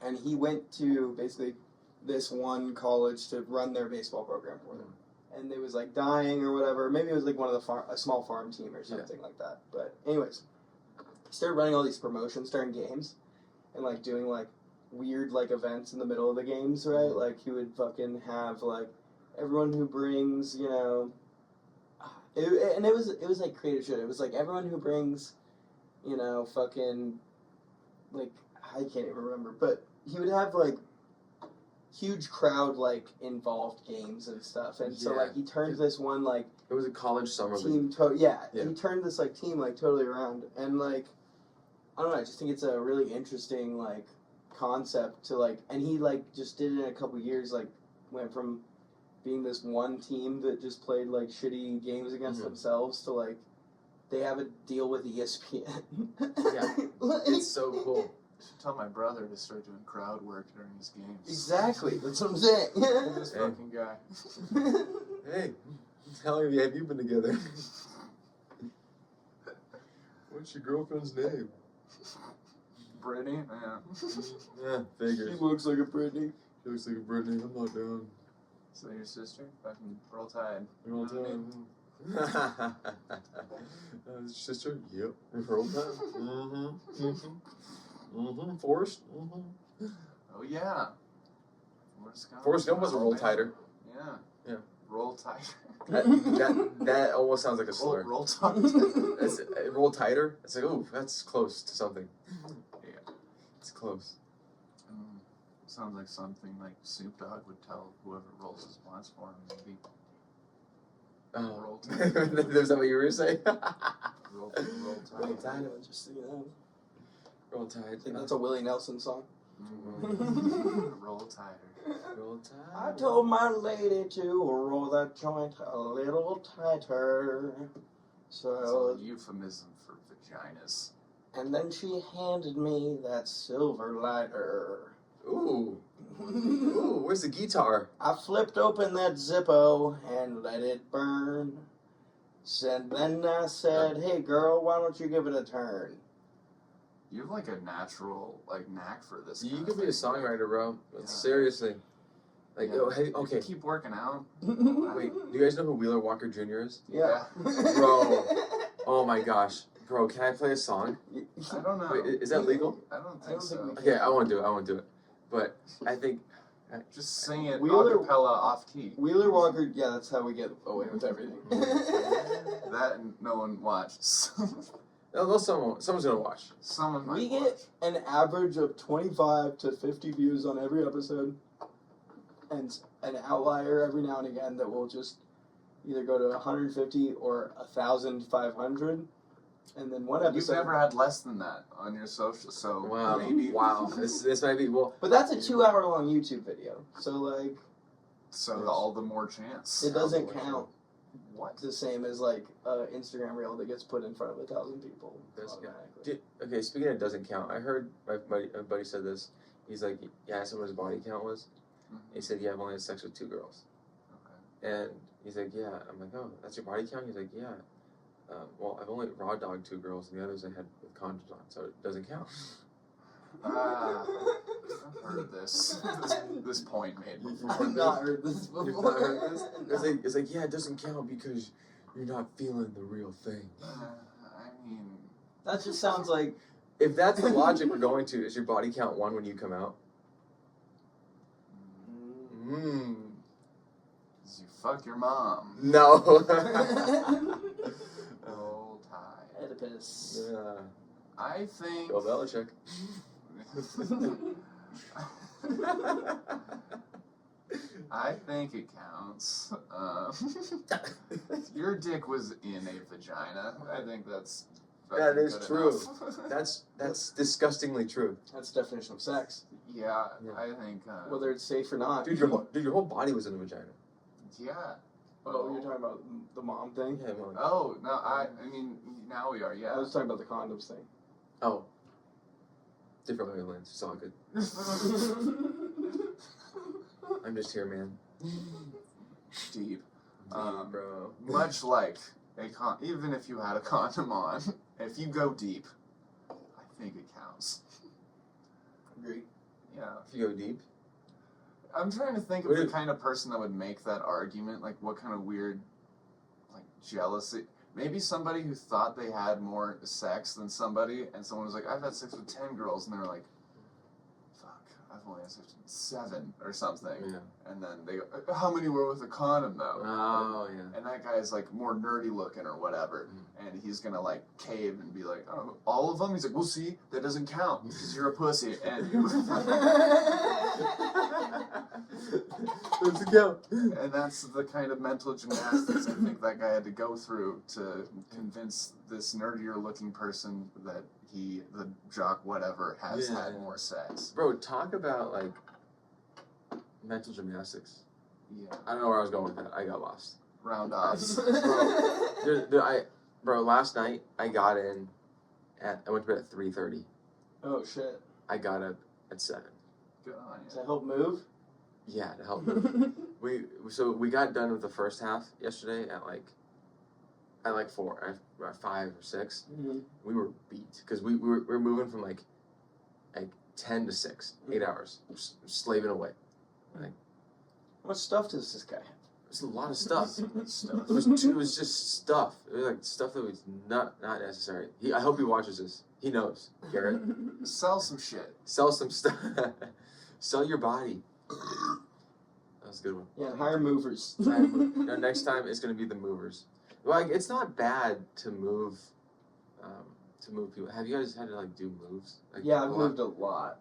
Speaker 3: and he went to basically this one college to run their baseball program for them. And it was like dying or whatever. Maybe it was like one of a small farm team or something like that. But anyways, he started running all these promotions during games, and like doing like weird like events in the middle of the games, right? Like he would fucking have like everyone who brings, you know, it was like creative shit. It was like everyone who brings, you know, fucking like I can't even remember, but he would have like huge crowd like involved games and stuff, and so like he turned this one like
Speaker 1: It was a college summer
Speaker 3: team
Speaker 1: league.
Speaker 3: he turned this like team like totally around, and like I don't know, I just think it's a really interesting like concept to like, and he like just did it in a couple years, like went from being this one team that just played like shitty games against themselves to like they have a deal with ESPN.
Speaker 1: Yeah, it's so cool.
Speaker 2: I should tell my brother to start doing crowd work during his games.
Speaker 3: Exactly, that's what I'm saying.
Speaker 2: This fucking guy.
Speaker 1: Hey, how long have you been together? What's your girlfriend's name?
Speaker 2: Brittany?
Speaker 1: Yeah,
Speaker 3: She
Speaker 1: figures.
Speaker 3: looks like a Britney.
Speaker 1: She looks like a Brittany. I'm not down.
Speaker 2: Is that your sister? Fucking roll tide.
Speaker 1: You're all
Speaker 2: You know what I mean?
Speaker 1: time. Sister? Yep. Roll time. Forrest?
Speaker 2: Oh yeah. Forrest Gump.
Speaker 1: Forrest Gump was a roll tighter.
Speaker 2: Yeah.
Speaker 1: Yeah.
Speaker 2: Roll tighter.
Speaker 1: That almost sounds like a slur.
Speaker 2: Roll tighter.
Speaker 1: That's, roll tighter? It's like, oh, that's close to something.
Speaker 2: Yeah.
Speaker 1: It's close.
Speaker 2: Sounds like something like Snoop Dogg would tell whoever rolls his blunts for him. Maybe.
Speaker 1: Oh.
Speaker 2: Roll tide.
Speaker 1: Is that what you were saying?
Speaker 2: Roll
Speaker 1: Roll
Speaker 2: tide.
Speaker 1: tide.
Speaker 3: Just, you know,
Speaker 1: Roll tide.
Speaker 3: I think that's a Willie Nelson song.
Speaker 2: Roll tighter.
Speaker 1: Roll tide.
Speaker 3: I told my lady to roll that joint a little tighter.
Speaker 2: It's
Speaker 3: So,
Speaker 2: a euphemism for vaginas.
Speaker 3: and then she handed me that silver lighter.
Speaker 1: Ooh. Ooh, where's the guitar?
Speaker 3: I flipped open that Zippo and let it burn. Then I said, hey girl, why don't you give it a turn?
Speaker 2: You have like a natural like knack for this.
Speaker 1: You
Speaker 2: kind
Speaker 1: could
Speaker 2: of
Speaker 1: be a
Speaker 2: thing.
Speaker 1: songwriter, bro.
Speaker 2: Yeah.
Speaker 1: Seriously. Like,
Speaker 2: Yeah.
Speaker 1: oh, hey,
Speaker 2: You
Speaker 1: okay.
Speaker 2: keep working out.
Speaker 1: Wait, do you guys know who Wheeler Walker Jr. is?
Speaker 3: Yeah.
Speaker 1: Bro. Oh my gosh. Bro, can I play a song?
Speaker 2: I don't know.
Speaker 1: Wait, is that legal?
Speaker 2: I don't
Speaker 3: I don't
Speaker 2: think so.
Speaker 3: think we
Speaker 1: Okay, I won't do it. But I think
Speaker 2: Just sing it
Speaker 3: Wheeler-
Speaker 2: a cappella off key.
Speaker 3: Wheeler Walker, yeah, that's how we get away with everything.
Speaker 2: That no one watches.
Speaker 1: someone's gonna watch.
Speaker 2: Someone might
Speaker 3: We
Speaker 2: watch.
Speaker 3: get an average of 25 to 50 views on every episode, and an outlier every now and again that will just either go to 150 or 1,500, and then one
Speaker 2: You've
Speaker 3: episode.
Speaker 2: never had less than that on your social, so
Speaker 1: Wow.
Speaker 2: maybe.
Speaker 1: Wow. This might be
Speaker 3: But that's a 2-hour-long YouTube video, so like
Speaker 2: So all the more chance.
Speaker 3: it doesn't count
Speaker 2: What?
Speaker 3: the same as like an Instagram reel that gets put in front of 1,000 people
Speaker 1: Doesn't count.
Speaker 3: automatically.
Speaker 1: Okay, speaking of doesn't count, I heard my buddy said this. He's like, he asked him what his body count was. He said, yeah, I've only had sex with 2 girls.
Speaker 2: Okay.
Speaker 1: And he's like, yeah. I'm like, oh, that's your body count? He's like, yeah. Well, I've only raw dogged 2 girls, and the others I had with condoms on, so it doesn't count.
Speaker 2: I've heard this. This point made before.
Speaker 3: I've not heard this before.
Speaker 1: You've not heard this? It's like, yeah, it doesn't count because you're not feeling the real thing.
Speaker 2: I mean,
Speaker 3: That just sounds like
Speaker 1: If that's the logic we're going to, is your body count 1 when you come out? Mmm.
Speaker 2: 'cause you fuck your mom.
Speaker 1: No.
Speaker 2: Roll tide.
Speaker 3: Oedipus.
Speaker 1: Yeah.
Speaker 2: I think.
Speaker 1: Bill Belichick.
Speaker 2: I think it counts. Your dick was in a vagina. I think that's.
Speaker 1: That
Speaker 2: fucking
Speaker 1: is
Speaker 2: good
Speaker 1: true.
Speaker 2: enough.
Speaker 1: That's disgustingly true.
Speaker 3: That's the definition of sex.
Speaker 2: Yeah,
Speaker 1: Yeah.
Speaker 2: I think.
Speaker 3: Whether it's safe or not.
Speaker 1: Dude, your whole body was in the vagina.
Speaker 2: Yeah.
Speaker 3: Oh, you're talking about the mom thing?
Speaker 1: Yeah, well,
Speaker 2: Oh no! I mean, now we are. Yeah.
Speaker 3: I was talking about the condoms thing.
Speaker 1: oh. Different wavelengths. It's all good. I'm just here, man.
Speaker 2: Deep.
Speaker 1: Bro.
Speaker 2: Much like even if you had a condom on, if you go deep, I think it counts.
Speaker 3: Agree.
Speaker 2: Yeah.
Speaker 1: If you go deep.
Speaker 2: I'm trying to think of the kind of person that would make that argument. Like, what kind of weird, like, jealousy. Maybe somebody who thought they had more sex than somebody, and someone was like, I've had sex with 10 girls, and they're like, fuck, I've only had sex with 7 or something.
Speaker 1: Yeah.
Speaker 2: And then they go, how many were with a condom, though?
Speaker 1: Oh, yeah.
Speaker 2: And that guy's, like, more nerdy looking or whatever, and he's gonna, like, cave and be like, oh, all of them? He's like, well, see, that doesn't count, because you're a pussy, and you...
Speaker 1: Let's go.
Speaker 2: And that's the kind of mental gymnastics I think that guy had to go through to convince this nerdier looking person that he, the jock whatever, has had more sex.
Speaker 1: Bro, talk about, like, mental gymnastics.
Speaker 2: Yeah.
Speaker 1: I don't know where I was going with that. I got lost.
Speaker 2: Round offs.
Speaker 1: Bro, last night I got in I went to bed at 3:30.
Speaker 3: Oh shit.
Speaker 1: I got up at 7.
Speaker 2: Good on
Speaker 3: Does
Speaker 2: you.
Speaker 3: that help move?
Speaker 1: Yeah, to help we got done with the first half yesterday at like 4, at 5 or 6.
Speaker 3: Mm-hmm.
Speaker 1: We were beat because we were moving from like 10 to 6, 8 hours, just slaving away. Like,
Speaker 3: How much stuff does this guy have?
Speaker 1: there's a lot of stuff. It
Speaker 2: Stuff.
Speaker 1: was just stuff. It was like stuff that was not necessary. I hope he watches this. He knows. Garrett,
Speaker 2: Sell some shit.
Speaker 1: sell some stuff. Sell your body. That was a good one.
Speaker 3: Yeah, hire movers.
Speaker 1: No, next time it's gonna be the movers. Like, it's not bad to move people. Have you guys had to like do moves? Like,
Speaker 3: Yeah, I've
Speaker 1: a lot?
Speaker 3: moved a lot.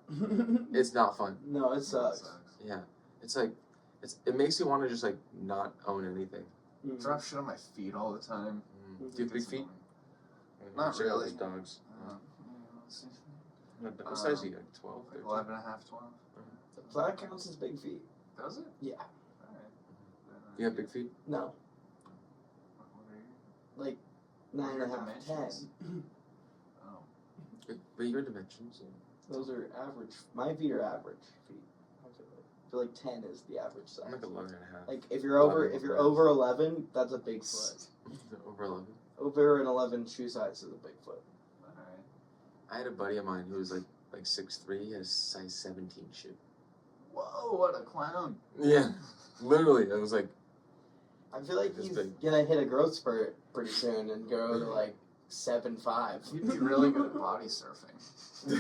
Speaker 1: It's not fun.
Speaker 3: No, it sucks.
Speaker 1: Yeah, it's like it makes you want to just like not own anything.
Speaker 3: Mm.
Speaker 2: Drop shit on my feet all the time.
Speaker 1: Do you have big feet?
Speaker 2: Not
Speaker 1: Check out
Speaker 2: really.
Speaker 1: those dogs.
Speaker 2: Let's see.
Speaker 1: What size are you? Like 12,
Speaker 2: Like
Speaker 1: 13?
Speaker 2: 11 and a half, 12.
Speaker 3: So that counts as big feet.
Speaker 2: Does it?
Speaker 3: Yeah.
Speaker 2: Alright.
Speaker 1: You have big feet?
Speaker 3: No.
Speaker 2: What are you?
Speaker 3: Like 9 and a
Speaker 2: Your
Speaker 3: half, 10.
Speaker 2: dimensions. Oh.
Speaker 1: But your dimensions.
Speaker 3: Those are average. My feet are average feet. I feel like 10 is the average size.
Speaker 1: I'm like 11 and a half.
Speaker 3: Like if you're over
Speaker 1: 11
Speaker 3: over 11, that's a big foot.
Speaker 1: Over 11.
Speaker 3: Over an 11 shoe size is a big foot.
Speaker 2: Alright.
Speaker 1: I had a buddy of mine who was like 6'3", he had a size 17 shoe.
Speaker 2: Whoa, what a clown.
Speaker 1: Yeah, literally. It was like,
Speaker 3: I feel like
Speaker 1: This
Speaker 3: he's
Speaker 1: big.
Speaker 3: gonna hit a growth spurt pretty soon and go to like 7'5".
Speaker 2: You'd be really good at body surfing.
Speaker 1: He's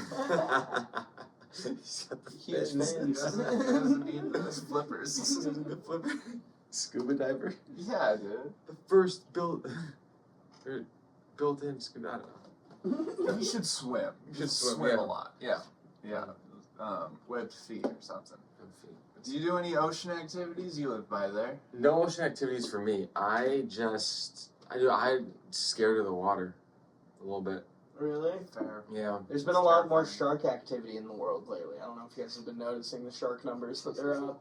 Speaker 1: got the
Speaker 3: Huge
Speaker 1: fins.
Speaker 2: He
Speaker 3: man.
Speaker 2: doesn't need those flippers.
Speaker 1: The flipper. Scuba diver.
Speaker 2: Yeah, dude.
Speaker 1: The first built-in scuba. I don't know.
Speaker 2: You should swim.
Speaker 1: You should swim,
Speaker 2: swim
Speaker 1: yeah.
Speaker 2: a lot. Yeah. Yeah. Webbed feet or something. Do you do any ocean activities? You live by there.
Speaker 1: No ocean activities for me. I'm scared of the water a little bit.
Speaker 3: Really?
Speaker 2: Fair.
Speaker 1: Yeah.
Speaker 3: There's been a lot more shark activity in the world lately. I don't know if you guys have been noticing the shark numbers, but they're up.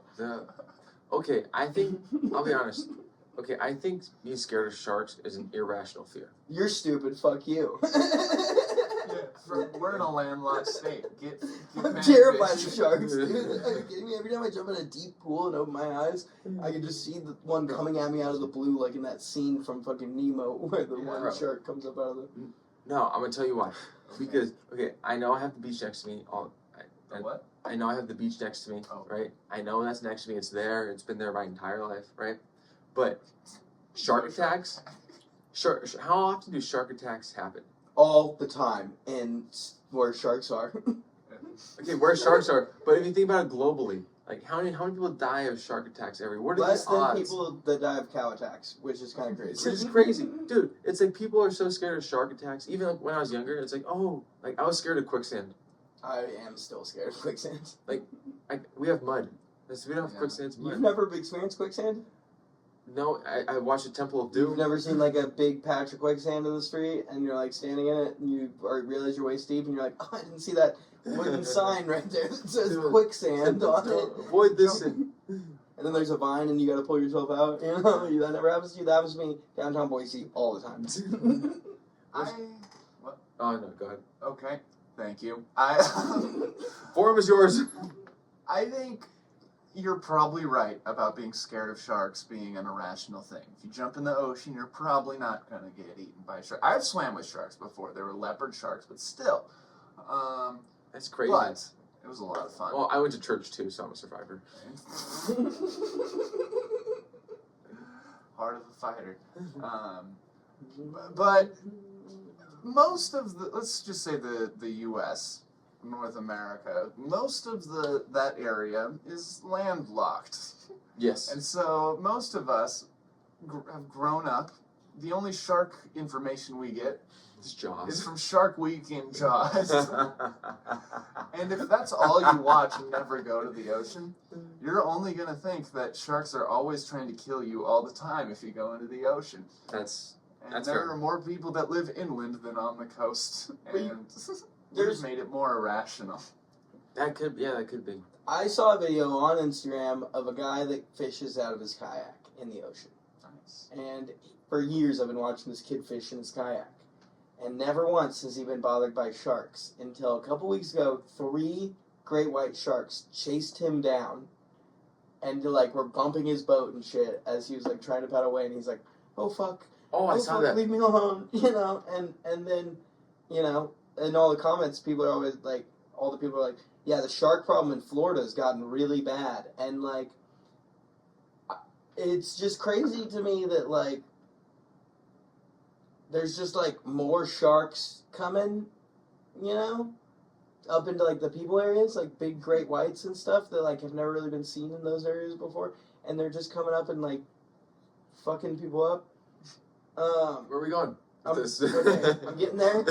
Speaker 1: Okay, I think, I'll be honest. Okay, I think being scared of sharks is an irrational fear.
Speaker 3: You're stupid. Fuck you.
Speaker 2: We're in a landlocked state. Get
Speaker 3: I'm
Speaker 2: back,
Speaker 3: terrified
Speaker 2: bitch.
Speaker 3: of sharks, dude. Are you kidding me? Every time I jump in a deep pool and open my eyes, I can just see the one coming at me out of the blue, like in that scene from fucking Nemo, where the one shark comes up out of the...
Speaker 1: No, I'm gonna tell you why. Because, okay, I know I have the beach next to me.
Speaker 2: What?
Speaker 1: I know I have the beach next to me, right? I know that's next to me. It's there. It's been there my entire life, right? But shark attacks? How often do shark attacks happen?
Speaker 3: All the time, and where sharks are.
Speaker 1: Okay, where sharks are, but if you think about it globally, like how many people die of shark attacks every? What are
Speaker 3: Less
Speaker 1: the
Speaker 3: than
Speaker 1: odds?
Speaker 3: people that die of cow attacks, which is kind of crazy.
Speaker 1: Which is crazy, dude. It's like people are so scared of shark attacks. Even like when I was younger, it's like, oh, like I was scared of quicksand.
Speaker 3: I am still scared of quicksand.
Speaker 1: We have mud. We don't have quicksand. It's mud.
Speaker 3: You've never experienced quicksand?
Speaker 1: No, I watched the Temple of Doom.
Speaker 3: You've never seen like a big patch of quicksand in the street, and you're like standing in it, and you realize you're waist deep, and you're like, oh, I didn't see that wooden sign right there that says quicksand on it.
Speaker 1: Avoid this. And
Speaker 3: then there's a vine, and you gotta pull yourself out. You know, that never happens to you. That happens to me downtown Boise all the time.
Speaker 2: What?
Speaker 1: Oh no, go ahead.
Speaker 2: Okay. Thank you.
Speaker 1: Forum is yours.
Speaker 2: I think you're probably right about being scared of sharks being an irrational thing. If you jump in the ocean, you're probably not going to get eaten by a shark. I've swam with sharks before. There were leopard sharks, but still.
Speaker 1: That's crazy.
Speaker 2: But it was a lot of fun.
Speaker 1: Well, I went to church too, so I'm a survivor.
Speaker 2: Heart of a fighter. But most of the, let's just say the U.S., North America, most of that area is landlocked.
Speaker 1: Yes.
Speaker 2: And so most of us have grown up. The only shark information we get
Speaker 1: It's Jaws.
Speaker 2: is from Shark Week in Jaws. And if that's all you watch and never go to the ocean, you're only going to think that sharks are always trying to kill you all the time if you go into the ocean.
Speaker 1: That's
Speaker 2: And
Speaker 1: That's
Speaker 2: there
Speaker 1: fair.
Speaker 2: are more people that live inland than on the coast. And
Speaker 3: There's-
Speaker 2: there's made it more irrational.
Speaker 1: that could be.
Speaker 3: I saw a video on Instagram of a guy that fishes out of his kayak in the ocean.
Speaker 2: Nice.
Speaker 3: And for years I've been watching this kid fish in his kayak. And never once has he been bothered by sharks until a couple weeks ago, 3 great white sharks chased him down and were bumping his boat and shit as he was trying to paddle away, and he's like, oh fuck,
Speaker 1: Oh, I saw
Speaker 3: fuck,
Speaker 1: that.
Speaker 3: leave me alone, and then, in all the comments people are always all the people are like, yeah, the shark problem in Florida has gotten really bad, and it's just crazy to me that there's just more sharks coming, up into the people areas, big great whites and stuff that have never really been seen in those areas before, and they're just coming up and fucking people up.
Speaker 1: Where are we going?
Speaker 3: I'm,
Speaker 1: This-
Speaker 3: okay, I'm getting there.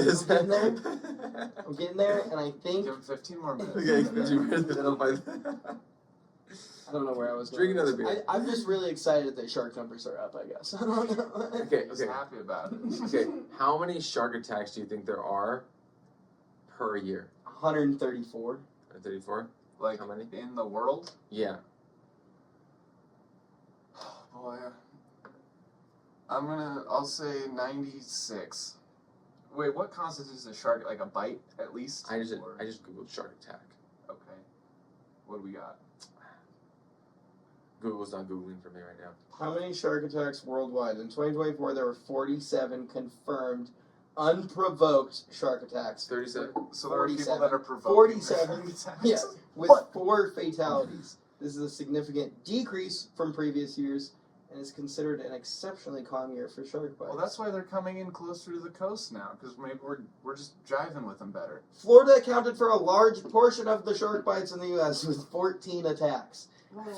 Speaker 3: I'm getting there, and I think
Speaker 2: Give him 15 more minutes.
Speaker 1: Okay, could you read that up by
Speaker 3: I don't know where I was going.
Speaker 1: Drink another beer.
Speaker 3: I'm just really excited that shark numbers are up, I guess. I don't know.
Speaker 1: Okay,
Speaker 2: He's
Speaker 1: okay.
Speaker 2: happy about it.
Speaker 1: Okay, how many shark attacks do you think there are per year?
Speaker 3: 134.
Speaker 1: 34?
Speaker 2: Like,
Speaker 1: How many?
Speaker 2: in the world?
Speaker 1: Yeah.
Speaker 2: Boy, I'll say 96. Wait, what constitutes a shark? Like a bite, at least?
Speaker 1: I just
Speaker 2: Or-
Speaker 1: googled shark attack.
Speaker 2: Okay. What do we got?
Speaker 1: Google's not googling for me right now.
Speaker 3: How many shark attacks worldwide? In 2024, there were 47 confirmed, unprovoked shark attacks.
Speaker 1: 37.
Speaker 2: So there are people
Speaker 3: 47.
Speaker 2: that are provoking
Speaker 3: 47.
Speaker 2: shark attacks.
Speaker 3: Yeah, with
Speaker 2: What?
Speaker 3: 4 fatalities. This is a significant decrease from previous years and is considered an exceptionally calm year for shark bites.
Speaker 2: Well, that's why they're coming in closer to the coast now, because maybe we're just jiving with them better.
Speaker 3: Florida accounted for a large portion of the shark bites in the U.S. with 14 attacks.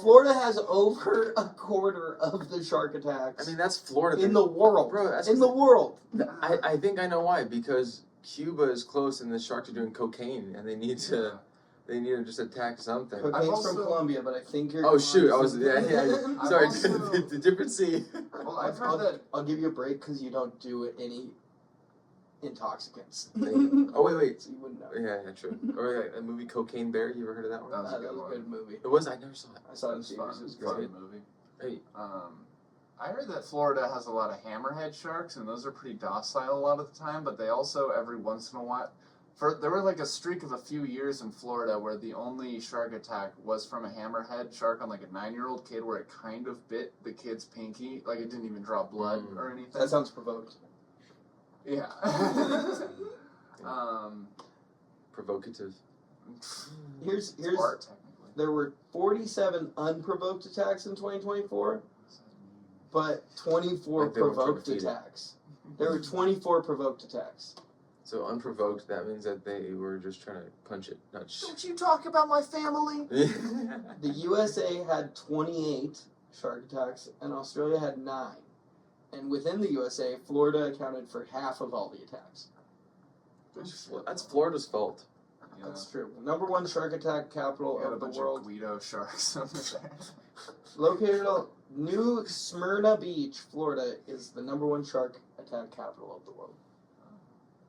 Speaker 3: Florida has over a quarter of the shark attacks
Speaker 1: I mean, that's Florida.
Speaker 3: in the world.
Speaker 1: Bro, that's
Speaker 3: in the world.
Speaker 1: I think I know why. Because Cuba is close and the sharks are doing cocaine and they need to just attack something.
Speaker 2: I've
Speaker 3: Cocaine's
Speaker 2: also-
Speaker 3: from Colombia, but I think you're.
Speaker 1: Oh shoot! I was
Speaker 3: confusing-
Speaker 2: I've
Speaker 1: sorry.
Speaker 2: also-
Speaker 1: the different sea.
Speaker 2: Well, I've heard that.
Speaker 3: I'll give you a break because you don't do any intoxicants.
Speaker 1: Oh, wait.
Speaker 3: So you wouldn't know.
Speaker 1: Yeah, true. Or a movie Cocaine Bear. You ever heard of that one?
Speaker 2: That was a
Speaker 3: That
Speaker 2: good
Speaker 3: was a
Speaker 2: one.
Speaker 3: good movie.
Speaker 1: It was. I never saw it.
Speaker 3: I saw it in
Speaker 2: It's
Speaker 3: theaters.
Speaker 2: fun.
Speaker 3: It was
Speaker 2: It's a
Speaker 3: great.
Speaker 2: good movie.
Speaker 1: Hey,
Speaker 2: I heard that Florida has a lot of hammerhead sharks, and those are pretty docile a lot of the time, but they also, every once in a while, there were a streak of a few years in Florida where the only shark attack was from a hammerhead shark on a 9-year-old kid where it kind of bit the kid's pinky. It didn't even draw blood or anything.
Speaker 3: That sounds provoked.
Speaker 2: Yeah.
Speaker 1: provocative.
Speaker 3: Here's
Speaker 2: art, technically.
Speaker 3: there were 47 unprovoked attacks in 2024, but 24
Speaker 1: Like they were
Speaker 3: provoked
Speaker 1: trying to feed it.
Speaker 3: attacks. There were 24 provoked attacks.
Speaker 1: So unprovoked. That means that they were just trying to punch it. Not
Speaker 2: Don't you talk about my family?
Speaker 3: The USA had 28 shark attacks, and Australia had 9. And within the USA, Florida accounted for half of all the attacks.
Speaker 1: That's Florida's fault.
Speaker 2: Yeah.
Speaker 3: That's true. Number 1 shark attack capital
Speaker 2: We got a
Speaker 3: of the
Speaker 2: bunch
Speaker 3: world.
Speaker 2: of Guido sharks over there.
Speaker 3: Located on New Smyrna Beach, Florida, is the number 1 shark attack capital of the world.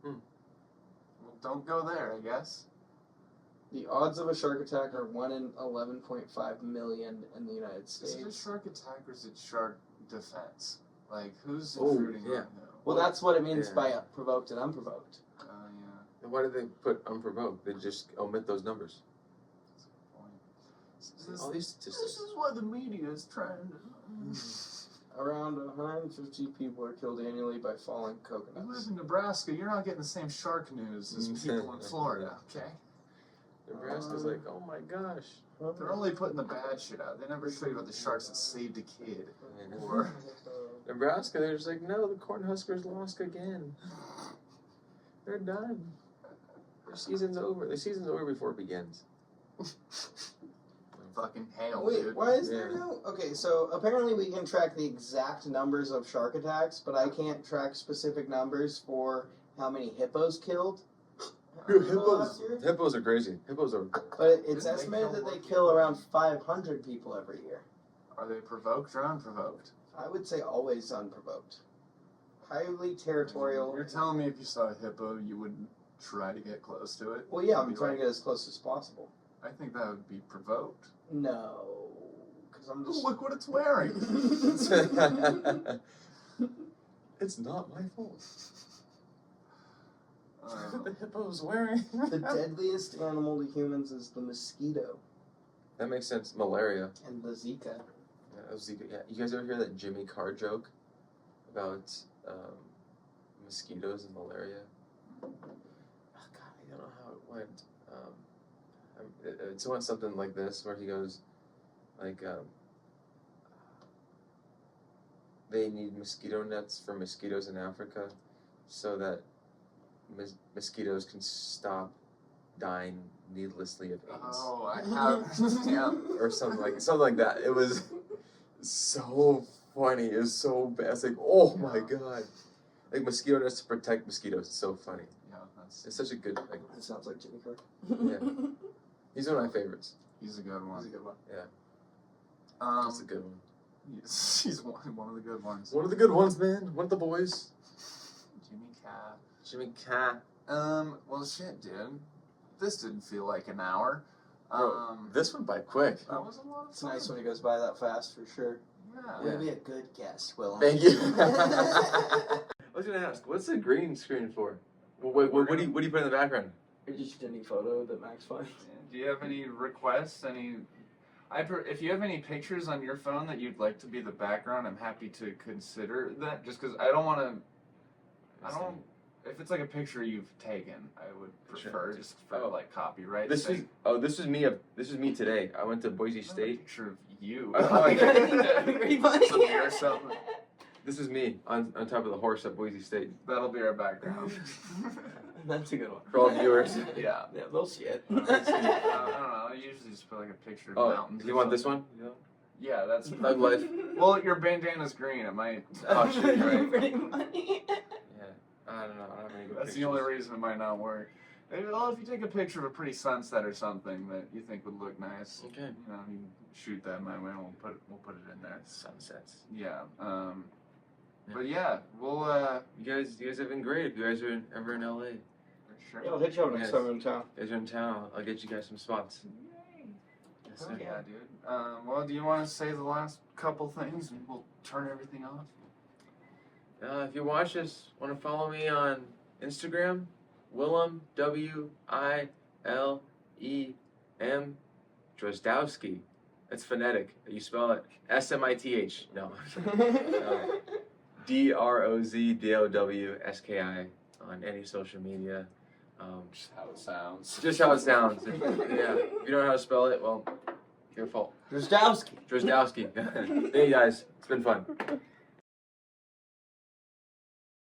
Speaker 2: Well, don't go there, I guess.
Speaker 3: The odds of a shark attack are 1 in 11.5 million in the United
Speaker 2: Is it a
Speaker 3: States.
Speaker 2: shark attack or is it shark defense? Who's
Speaker 1: Oh,
Speaker 2: intruding
Speaker 1: yeah.
Speaker 2: on who?
Speaker 3: Well, that's what it means
Speaker 1: Yeah.
Speaker 3: by provoked and unprovoked.
Speaker 2: Yeah.
Speaker 1: And why did they put unprovoked? They just omit those numbers.
Speaker 2: That's a good point.
Speaker 1: All these
Speaker 2: This
Speaker 1: statistics.
Speaker 2: is why the media is trying to.
Speaker 3: Around 150 people are killed annually by falling
Speaker 2: You live
Speaker 3: coconuts.
Speaker 2: in Nebraska, you're not getting the same shark news as people in Florida, okay?
Speaker 1: Nebraska's like, oh my gosh.
Speaker 2: They're only putting the bad shit out. They never show you about the sharks that saved a kid. Or
Speaker 1: Nebraska, they're just like, no, the Cornhuskers lost again. They're done. Their season's over. The season's over before it begins.
Speaker 2: fucking hail,
Speaker 3: Wait,
Speaker 2: dude.
Speaker 3: why is there
Speaker 1: Yeah.
Speaker 3: no? Okay, so apparently we can track the exact numbers of shark attacks, but I can't track specific numbers for how many hippos killed. last year.
Speaker 1: Hippos are crazy. Hippos are.
Speaker 3: But it's
Speaker 2: Didn't they
Speaker 3: estimated
Speaker 2: kill
Speaker 3: that
Speaker 2: more
Speaker 3: they
Speaker 2: people?
Speaker 3: kill around 500 people every year.
Speaker 2: Are they provoked or unprovoked?
Speaker 3: I would say always unprovoked. Highly territorial.
Speaker 2: You're telling me if you saw a hippo, you wouldn't try to get close to it?
Speaker 3: Well, yeah, I'm
Speaker 2: You'd be
Speaker 3: trying to
Speaker 2: like,
Speaker 3: get as close as possible.
Speaker 2: I think that would be provoked.
Speaker 3: No, because I'm
Speaker 2: Oh,
Speaker 3: just.
Speaker 2: look what it's wearing.
Speaker 1: It's not my fault.
Speaker 2: Uh,
Speaker 1: The hippo's wearing.
Speaker 3: The deadliest animal to humans is the mosquito
Speaker 1: That makes sense. Malaria.
Speaker 3: and the Zika.
Speaker 1: Yeah, Zika. Yeah. You guys ever hear that Jimmy Carr joke about mosquitoes and malaria? Oh God, I don't know how it went. It went something like this, where he goes, like, they need mosquito nets for mosquitoes in Africa, so that mosquitoes can stop dying needlessly of AIDS,
Speaker 2: oh, I have. Yeah.
Speaker 1: or something like that. It was so funny. It was so bad. It's like, oh my God, like mosquito nets to protect mosquitoes. It's so funny.
Speaker 2: Yeah, that's.
Speaker 1: It's such a good. Like,
Speaker 3: That sounds like Jimmy Carr.
Speaker 1: Yeah. he's one of my favorites.
Speaker 2: He's a good one.
Speaker 3: That's a good one.
Speaker 1: That's a good one.
Speaker 2: He's one of the good ones.
Speaker 1: One of the good ones, man. One of the boys.
Speaker 2: Jimmy Cat.
Speaker 1: Jimmy Cat.
Speaker 2: Well, shit, dude. This didn't feel like an hour.
Speaker 1: Bro, this went by quick.
Speaker 2: That was a lot of
Speaker 3: It's
Speaker 2: fun.
Speaker 3: nice when it goes by that fast, for sure.
Speaker 2: Yeah.
Speaker 3: Way to be a good guest, Willem.
Speaker 1: Thank you. I was gonna ask, what's the green screen for? Well, wait, what do you put in the background?
Speaker 3: Just any photo that Max finds.
Speaker 2: Do you have any requests? If you have any pictures on your phone that you'd like to be the background, I'm happy to consider that. Just because I don't want to. If it's like a picture you've taken, I would prefer just for like copyright.
Speaker 1: This is me today. I went to Boise
Speaker 2: A
Speaker 1: State.
Speaker 2: picture of you.
Speaker 1: Oh my
Speaker 3: God.
Speaker 2: Some of yourself.
Speaker 1: This is me on top of the horse at Boise State.
Speaker 2: That'll be our background.
Speaker 3: That's a good one.
Speaker 1: For all viewers.
Speaker 2: Yeah.
Speaker 3: Yeah, they'll see it.
Speaker 2: I don't know. I usually just put like a picture of
Speaker 1: Oh,
Speaker 2: mountains.
Speaker 1: you
Speaker 2: or
Speaker 1: want this
Speaker 2: something.
Speaker 1: one?
Speaker 2: Yeah, that's.
Speaker 1: Thug life.
Speaker 2: Well, your bandana's green. It might.
Speaker 1: Oh shit, you're right.
Speaker 3: Pretty funny.
Speaker 1: Yeah. I don't know. I don't have any good
Speaker 2: That's
Speaker 1: pictures.
Speaker 2: the only reason it might not work. Well, if you take a picture of a pretty sunset or something that you think would look nice,
Speaker 1: Okay.
Speaker 2: you know, you can shoot that my way. We'll put it in there.
Speaker 1: Sunsets.
Speaker 2: Yeah. But yeah, we'll.
Speaker 1: You guys have been great. If you guys are ever in LA,
Speaker 2: Sure.
Speaker 3: Yeah, I'll hit you up next
Speaker 1: Yes.
Speaker 3: time I'm in town.
Speaker 1: you guys are in town, I'll get you guys some spots.
Speaker 2: Yay.
Speaker 1: Yes,
Speaker 2: Hell
Speaker 1: sir.
Speaker 2: yeah, dude. Well, do you want to say the last couple things and we'll turn everything off?
Speaker 1: If you watch this, want to follow me on Instagram, Wilem Wilem Drozdowski. It's phonetic. You spell it Smith. No. Drozdowski on any social media.
Speaker 2: Just how it sounds.
Speaker 1: Just how it sounds. Yeah. If you don't know how to spell it, well, your fault.
Speaker 3: Drozdowski.
Speaker 1: Drozdowski. Hey guys, it's been fun.